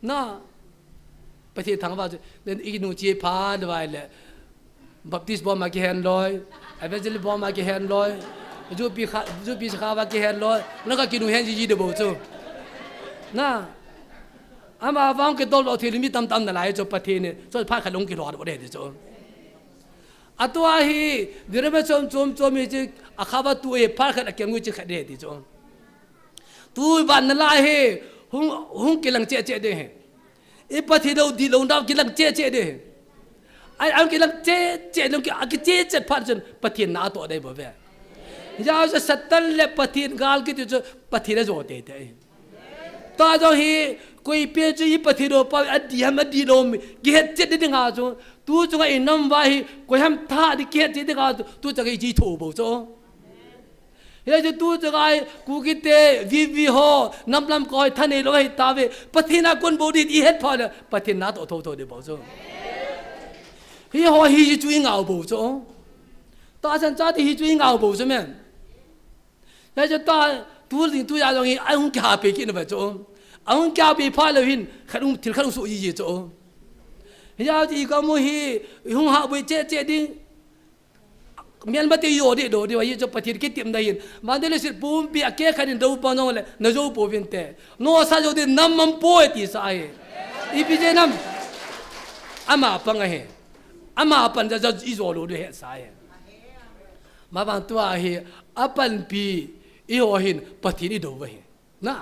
น่ะปฏิทางว่าเดินอีหนูจีพาด้วยเลยบัพติสบอมาเกี่ยนลอยไอ้เวจิลบอมาเกี่ยนลอยจูปีสขาวกี่เห็นเลยแล้วก็กินหนูเห็นจีเดบจูน่ะอามาฟังกิโตโลทีนี้มีตำนั่นแหละจูปะทีนี่จูพาขลุ่งกิโลอะไรบ่ได้จูอัตัวฮีเดี๋ยวเราชมมีจีอาข้าวตัวพาขลุ่งกินงูจีขัดเด็ดจูตัวบ้านนั่นแหละฮีหุงกินหลังเจ๊เด้ไอ้ปะทีเราดีลงดาวกินหลังเจ๊เด้ไอ้กินหลังเจ๊ลงกินเจ๊พาจนปะทีน่าตัวได้บ่เว้ยาจะสัตตเลปฏินกาลกิจปฏิระโจเตเตตาจงฮีคุยเปียจีปฏิโรปอดีฮัมอดีโลมเกตเจดิงาจงตูจงไอ้น้ำวาฮีคุยฮัมท่าดิเกตเจดิงาตูจะไอ้จีทูบุจงเฮ้ยตูจะไอ้กูกิเตวีโฮน้ำลำก้อยท่านเอโลให้ตาเวปฏินักคนบูดีอีเฮ็ดพอเลยปฏินัดโตเดบุจงเฮ้ยฮอฮีจุยงาบุจงตาฉันจ้าที่ฮีจุยงาบุใช่ไหมแต่จะตาตัวอย่างนี้ไอ้หุ่นแก่ไปกินแบบโจไอ้หุ่นแก่ไปพาเลยหินขัดหุ่นถึงขัดหุ่นสุยโจยาจีก็มุฮีหุ่นหาไปเจ๊ดิ้งเมียนบัติโยดิโดดิว่ายี่จะปฏิกิติมได้ยินมาเดลสิปุ่มปีอาเกขันดูปนองเลยนจูปูวินเตโนซาโจดิน้ำมันป่วยที่สายอีพีเจน้ำอามาปังไงอามาปันจะอีโซโลด้วยสายมาบางตัวเฮอปันปีอีหัวหินปฏิอิดูวะหินะ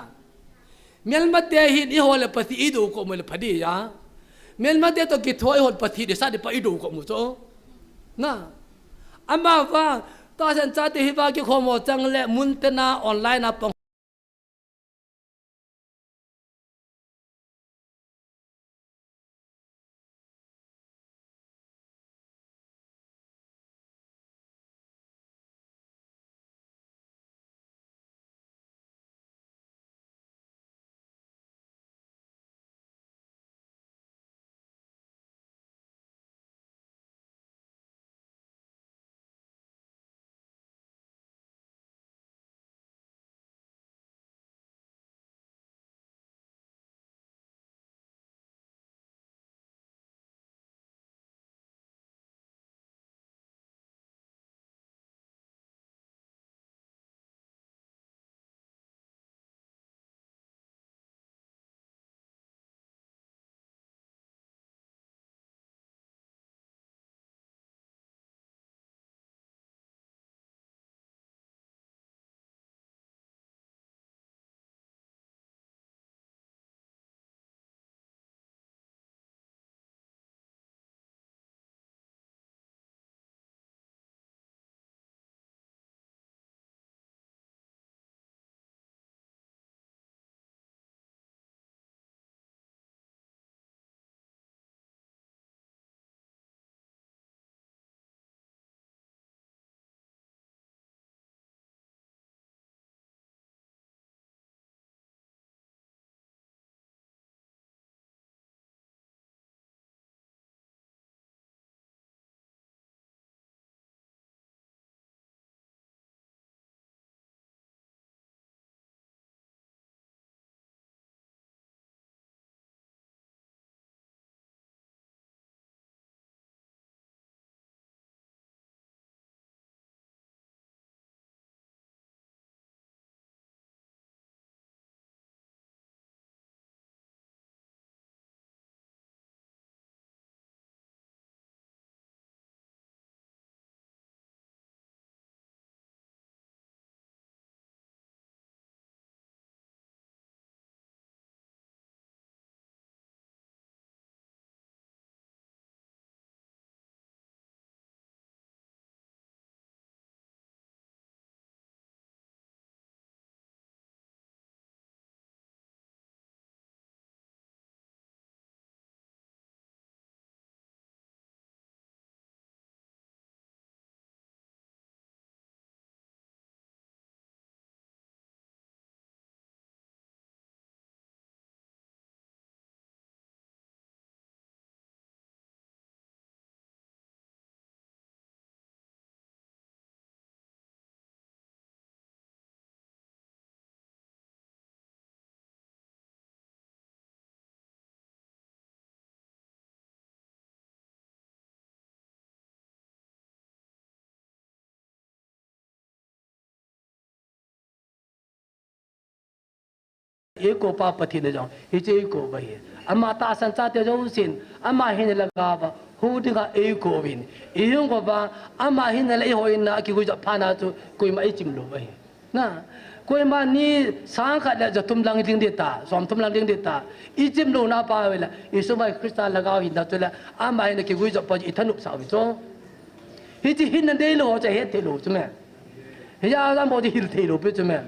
เมื่อมาเตะหินอีหัวเลยปฏิอิดูก็มันพอดียาเมื่อมาเตะตัวกิจหัวอีหัวปฏิเดชาดิปฏิดูก็มุโตนะอันมาว่าตอนฉันจะที่ว่ากี่ข้อมูลจังเลยมุนเตนาออนไลน์นะปง eko pa pathi ne jong hiche eko ba he ama ta san cha te jo sin ama hin la ga ba hu de ga eko bin iyong ko ba ama hin la ho in na ki ku ja phana chu koi ma chim lo ba he na koi ma ni sang kha da ja tum lang ding de ta som tum lang ding de ta I chim lo na pa wela isu mai krista la ga hin da tu la ama hin ki ku ja pa I thanu sa bi cho hi chi hin de lo cha he te lo chu me he ya ga mo ji hil te lo pe chu me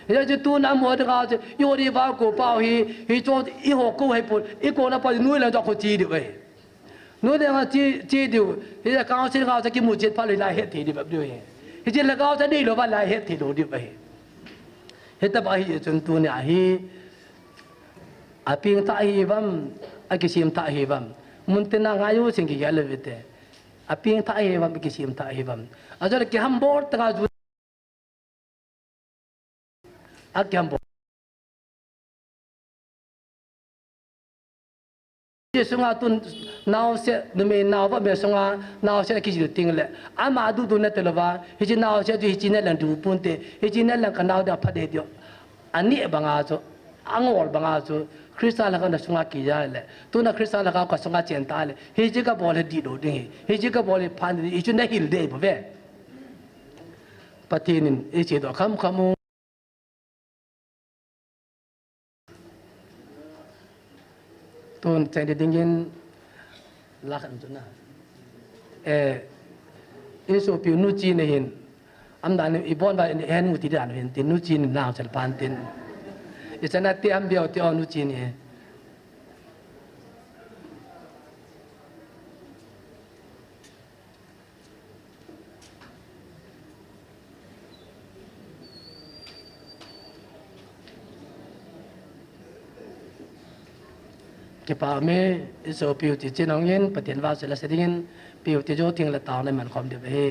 he ya tu na mo de ga yo ri ba ko pa hi cho I ho ko hai pu I ko na pa nu la cho ko chi de ba nu de ga chi de he ya ka sin ga cha ki mu chi pa le la he te de ba de he chi la ga cha de lo ba la he te lo de ba he ta ba hi chun tu ne a hi a ping ta hi bam a ki sim ta hi bam mun te na ga yu sing ki ya le vete a ping ta hi bam ki sim ta hi bam a jo ki ham bor ta ga ju a ki ham bor je sunga tun naw se de me naw ba me sunga naw se ki ji ting le a ma du du ne te lo ba hi ji naw se ju hi ji ne lan du pun te hi ji ne lan ka naw da pha de dio ani ba nga jo angol ba nga jo krista la ka na sunga ki ya le tu na krista la ka sunga chen ta le hi ji ka bo le di do ding hi ji ka bo le phan di ju ne hil de bo ve patinin e che do kham khamu ton chen de dingin la kan tu na iso pi nu chi ne hin am dan I bon ba en mu ti dan hin tin nu chi ni na chal pan tin isana ti am bio ti onu chi ni ke pa me iso piu ti chinong yin patien wa se la se dingin piu ti jo ting la taw le man khom de be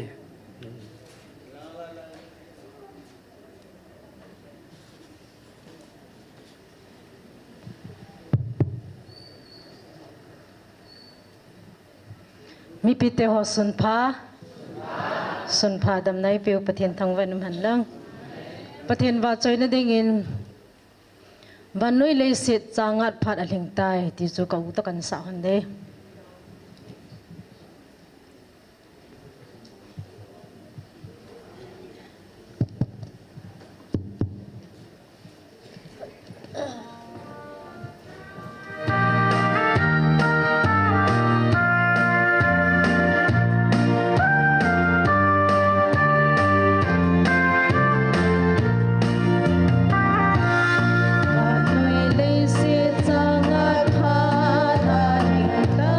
mi pite ho sun pha dam nai piu pathian thang van man lang pathian wa choi na dingin van noi le sit changat phat a hling tai ti chu ka u ta kan sa han de Hãy subscribe cho kênh Ghiền Mì Gõ để không bỏ lỡ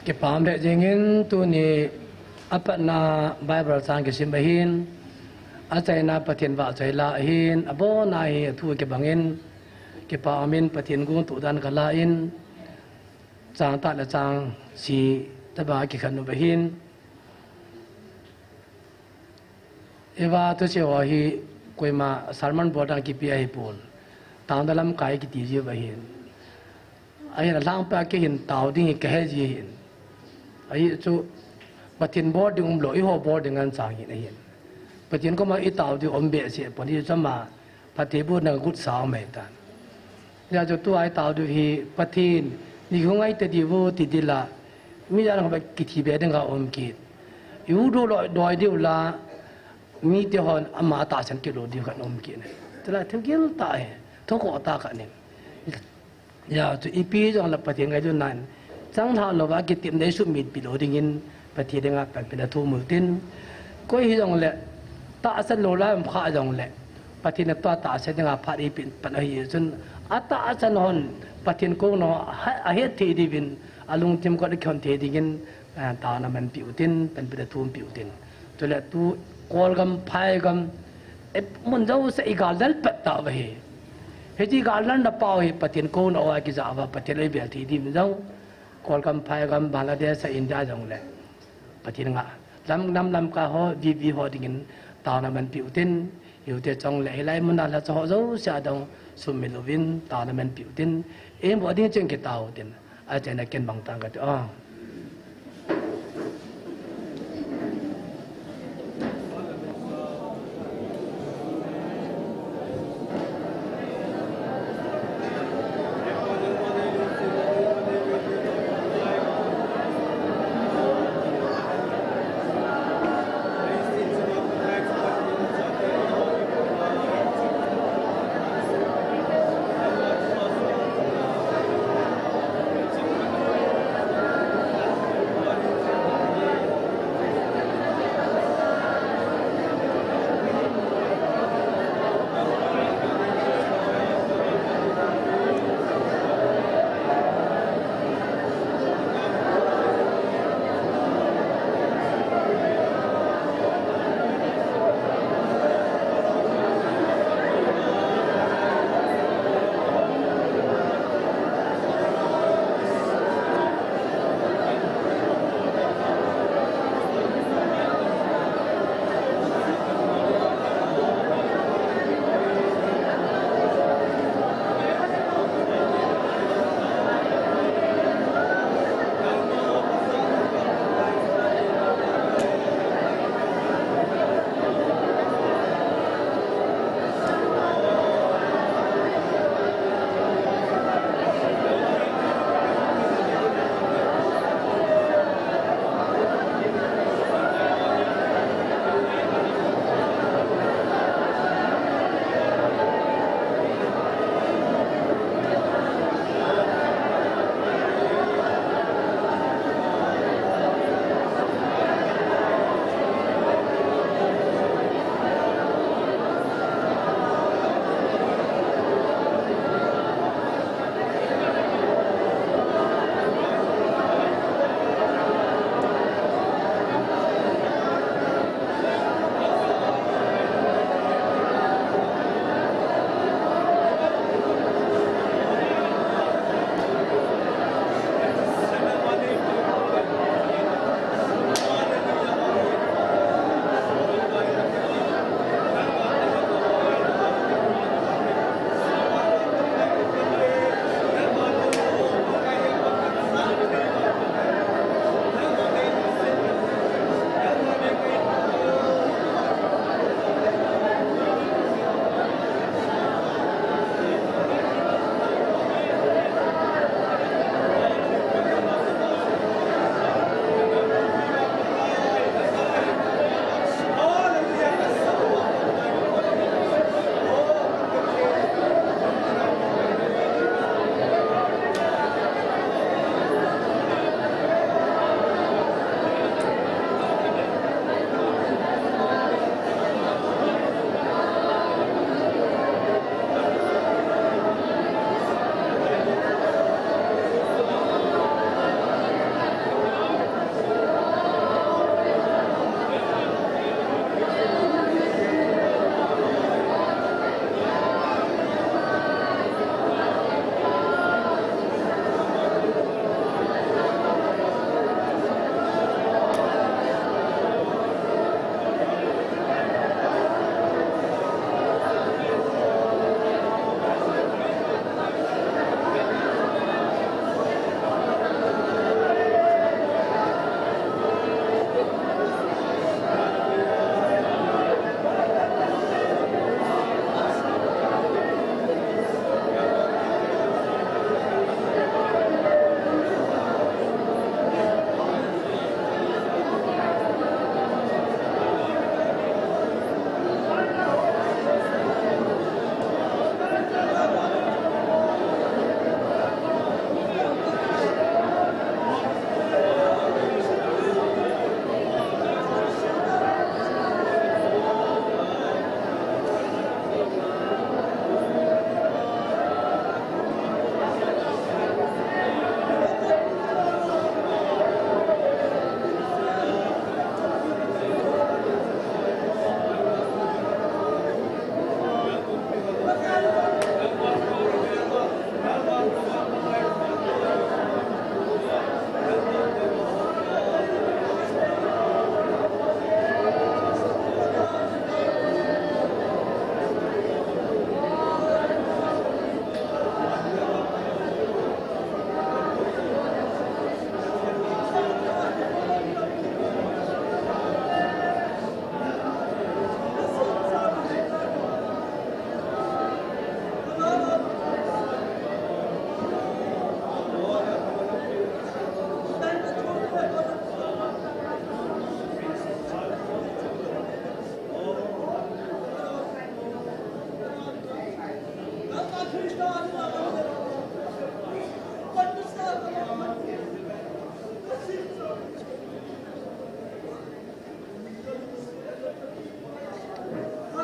ke pam de jengin tu ni apa na Bible sang ke simbahin acai na pathian wa chai la hin abo na hi thu ke bangin ke pa amin pathian gu tu dan kala in chang ta la chang si ta ba ki khanu bahin ewa to che wa hi koi ma sarman bodang ki pi ai pol tang dalam kai ki ti ji bahin ai la lang pa ke hin tau ding ke he ji hin ai chu pathian boarding lo i ho boarding an chang hin hin pathian ko ma i tau di om be se poni chama pati bu na gut sao me tan ya jo tu ai tau du hi pathin ni khong ai te di wo ti di la mi ya ba ki thi be dang ga om ki yu do lo doi di la mi te hon ama ta chan ki lo di ka om ki ne tla thim ki ta he tho ko ta ka ne ya tu i pi jong la pathin ga ju nan chang tha lo ba ki tim dei su mi pi lo ding in pati ding a pa pe la thu mu tin ko hi jong le ta san lo la kha jong le pati na ta se ding a pha ri pin pa hi chun ata san hon pathin ko no a he the di bin alung tim ko de khon the di gin ta na man pi utin pen pe thum pi utin to le tu kol gam phai gam e mun jau se igal dal pat ta wa he ji gal lan da pa he pathin ko no a ki za wa pathin le be thi di mun jau kol gam phai gam Bangladesh sa India jong le pathin nga lam ka ho vi ho dingin ta na man pi utin yu te chong le lai mun la cho zo sa dong sum mi lovin ta na man pi utin em bo ding cheng ke ta utin a chen na ken bang tang ka to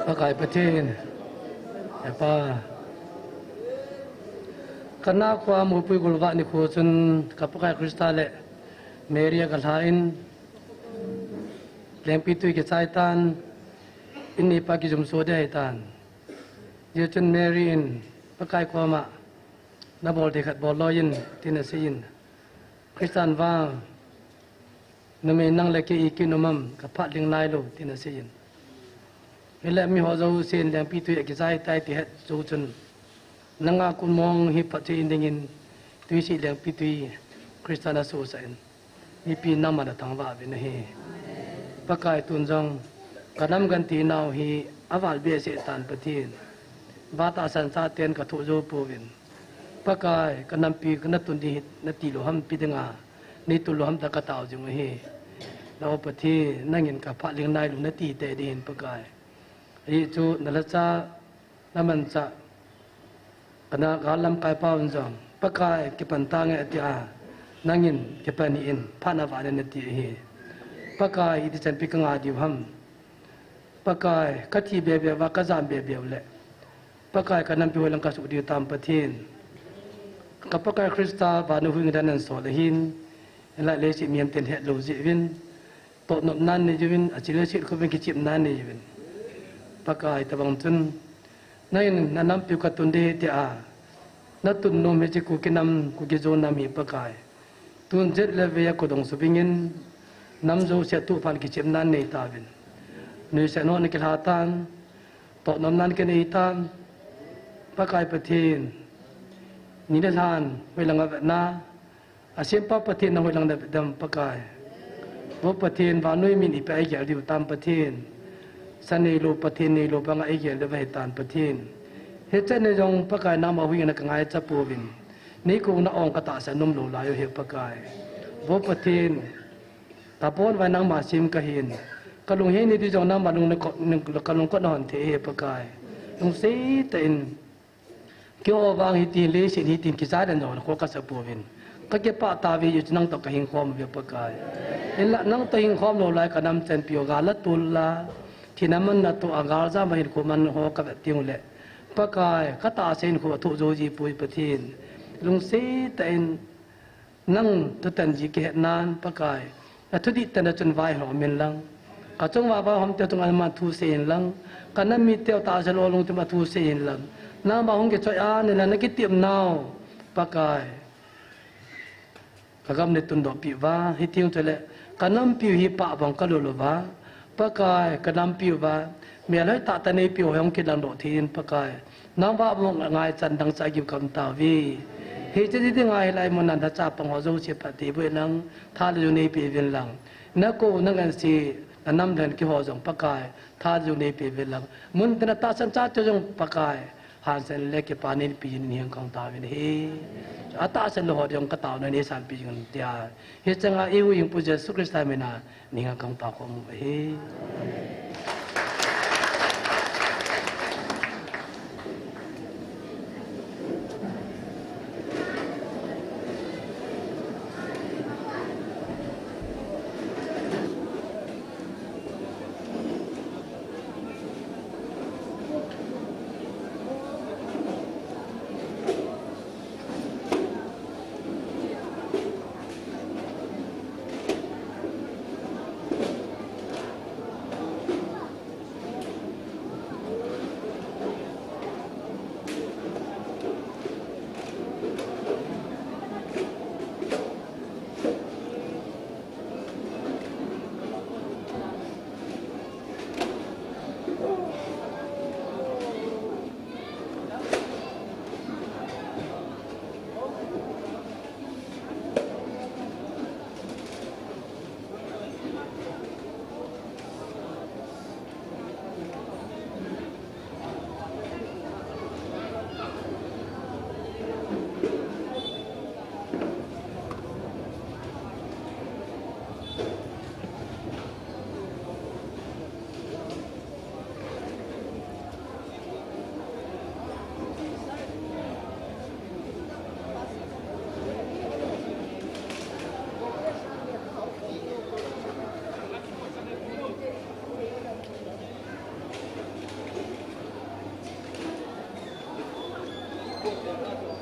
พระกายประเทศแต่ป้าคณะความอุปกุลวะนิโคจนกับพระกายคริสตัลเลเมรียกัลฮาอินเลี้ยงปิตุยกิจายตันอินนี้ปากิจุมโซเดให้ตันเยอะจนเมรีอินพระกายความะนับบอลเด็กขัดบอลลอยินที่นั่นสินคริสตันว่านเมนังเล็กอีกินมัมกับพัดลิงไลโลที่นั่นสินเวลามีหัวเจ้าเสียนเลี้ยงปิตุยกิจายตายที่เหตุจูจนนังอาคุณมองฮิปปัจจัยดิ่งตุยสิเลี้ยงปิตุยคริสตันสู้สันมีปีน้ำมันทั้งว่าเป็นเหตุปะกายตุนจงกระนำกันตีนาวฮีอวาลเบียเสตันปะทีนบาตาสันซาเตียนกับทุโจปูวินปะกายกระนำปีกนัตุนดีนตีโลหัมปีดึงานี่ตุโลหัมตะกะตาวจงเฮเราปะทีนั่งเห็นกับพระเลี้ยงนายลุนตีเตดีนปะกายอีจูนั่นละจ้าน้ำมันจะคณะกาลำกายป้าวนจงปะกายกิปันตางเอติอานั่งเห็นกิปันอินพานาวาเนตีเฮปะกายอิติจันปิกงาดิวหัมปะกายกัตถิเบียเบียวะกะจามเบียเบียวเละปะกายกันนำไปหัวลังกาสุดิวตามประเทศกับปะกายคริสตาบานุหุงดันนันโสลหินและเลสิมีมเต็นเหตุโลจิวินโตนบนันนี่วินอาจิเลสิเขาเป็นกิจิมนันนี่วินปะกายตะบังตุนนั่นนำปิวกตุนเดติอานัตุนโนเมจิกุกินำกุกิโจนามีปะกายตุนเจ็ดเลเวียกุดงสุบิงินนำโจเสตุพันกิจิมนันนี่ตาวินนิสานนิกลาตันตอนนั้นกันอีตันปะกายประเทศนิดทานเวลาแบบน่าอาเซียนป้าประเทศนั่งเวลาแบบดำปะกายว่าประเทศวานุยมินอีไปไอเกี่ยวดิวตามประเทศสันนิโลประเทศนิโลบังไอเกี่ยวเดวให้ตานประเทศเหตุในจงปะกายน้ำมาวิ่งนักง่ายจะปูวินนี่คงน่าองกตาสนุมโลลายเหตุปะกายว่าประเทศตาปนไว้นางมาซิมกะเห็นกะลุงเฮนี่ที่จงนำมาลุงในกะลุงก็นอนเทปะกายลุงเสตอินเกี่ยววางหิตีเลสิหิตีกิจายดันจอนโคกะสะปูวินก็เก็บปะตาวิอยู่นังตกะหิงคอมเวปะกายเห็นละนังตะหิงคอมโลลายกะนำเจนปิโยกาละตุลลาที่นำมันนะตุอากาซามาเห็นโคมันโหกะแบบติงเละปะกายกะตาเซนโคทุโจจีปุยปะทีนลุงเสตอินนั่งตุตันจีเกนานปะกายทุดิตันจนวายหอมเมนลังกะจงว่าบ่หอมเตตรงอันมาทูเซนลังกันนั้นมีเตวตาสโลลงที่มาทูเซนลังน้ำบ่หงเกจอยอานี่นะนักเตียมนาวปะกายกะกำในตุนดอกปีว่าให้เที่ยงจะละกันน้ำปิวฮิปะบังกะโลโลว่าปะกายกันน้ำปิวว่าเมียเลยตาตะในปิวหงกิลังดอกทีนปะกายน้ำว่าบ่งง่ายจันดังใจอยู่กับตาวีเฮจะได้ง่ายไรมันนันทจ่าปังหัวโจเชปฏิเวลังท่าอยู่ในปีเวลังนักโกนักอันซีน้ำเดินกี่หัวจงปะกายท่าอยู่ในปีเวลังมุนตนาตาสันจ้าจงปะกายหาเส้นเล็กปานินปีนี้ยังคงตาวินเฮอาตาเส้นโลหะยังกระตาวในนี้สันปีกันเดียเฮจังอาเอวยังปุจจสุคริสต์ไม่นานี่ยังคงตาคงเฮ ko te ka to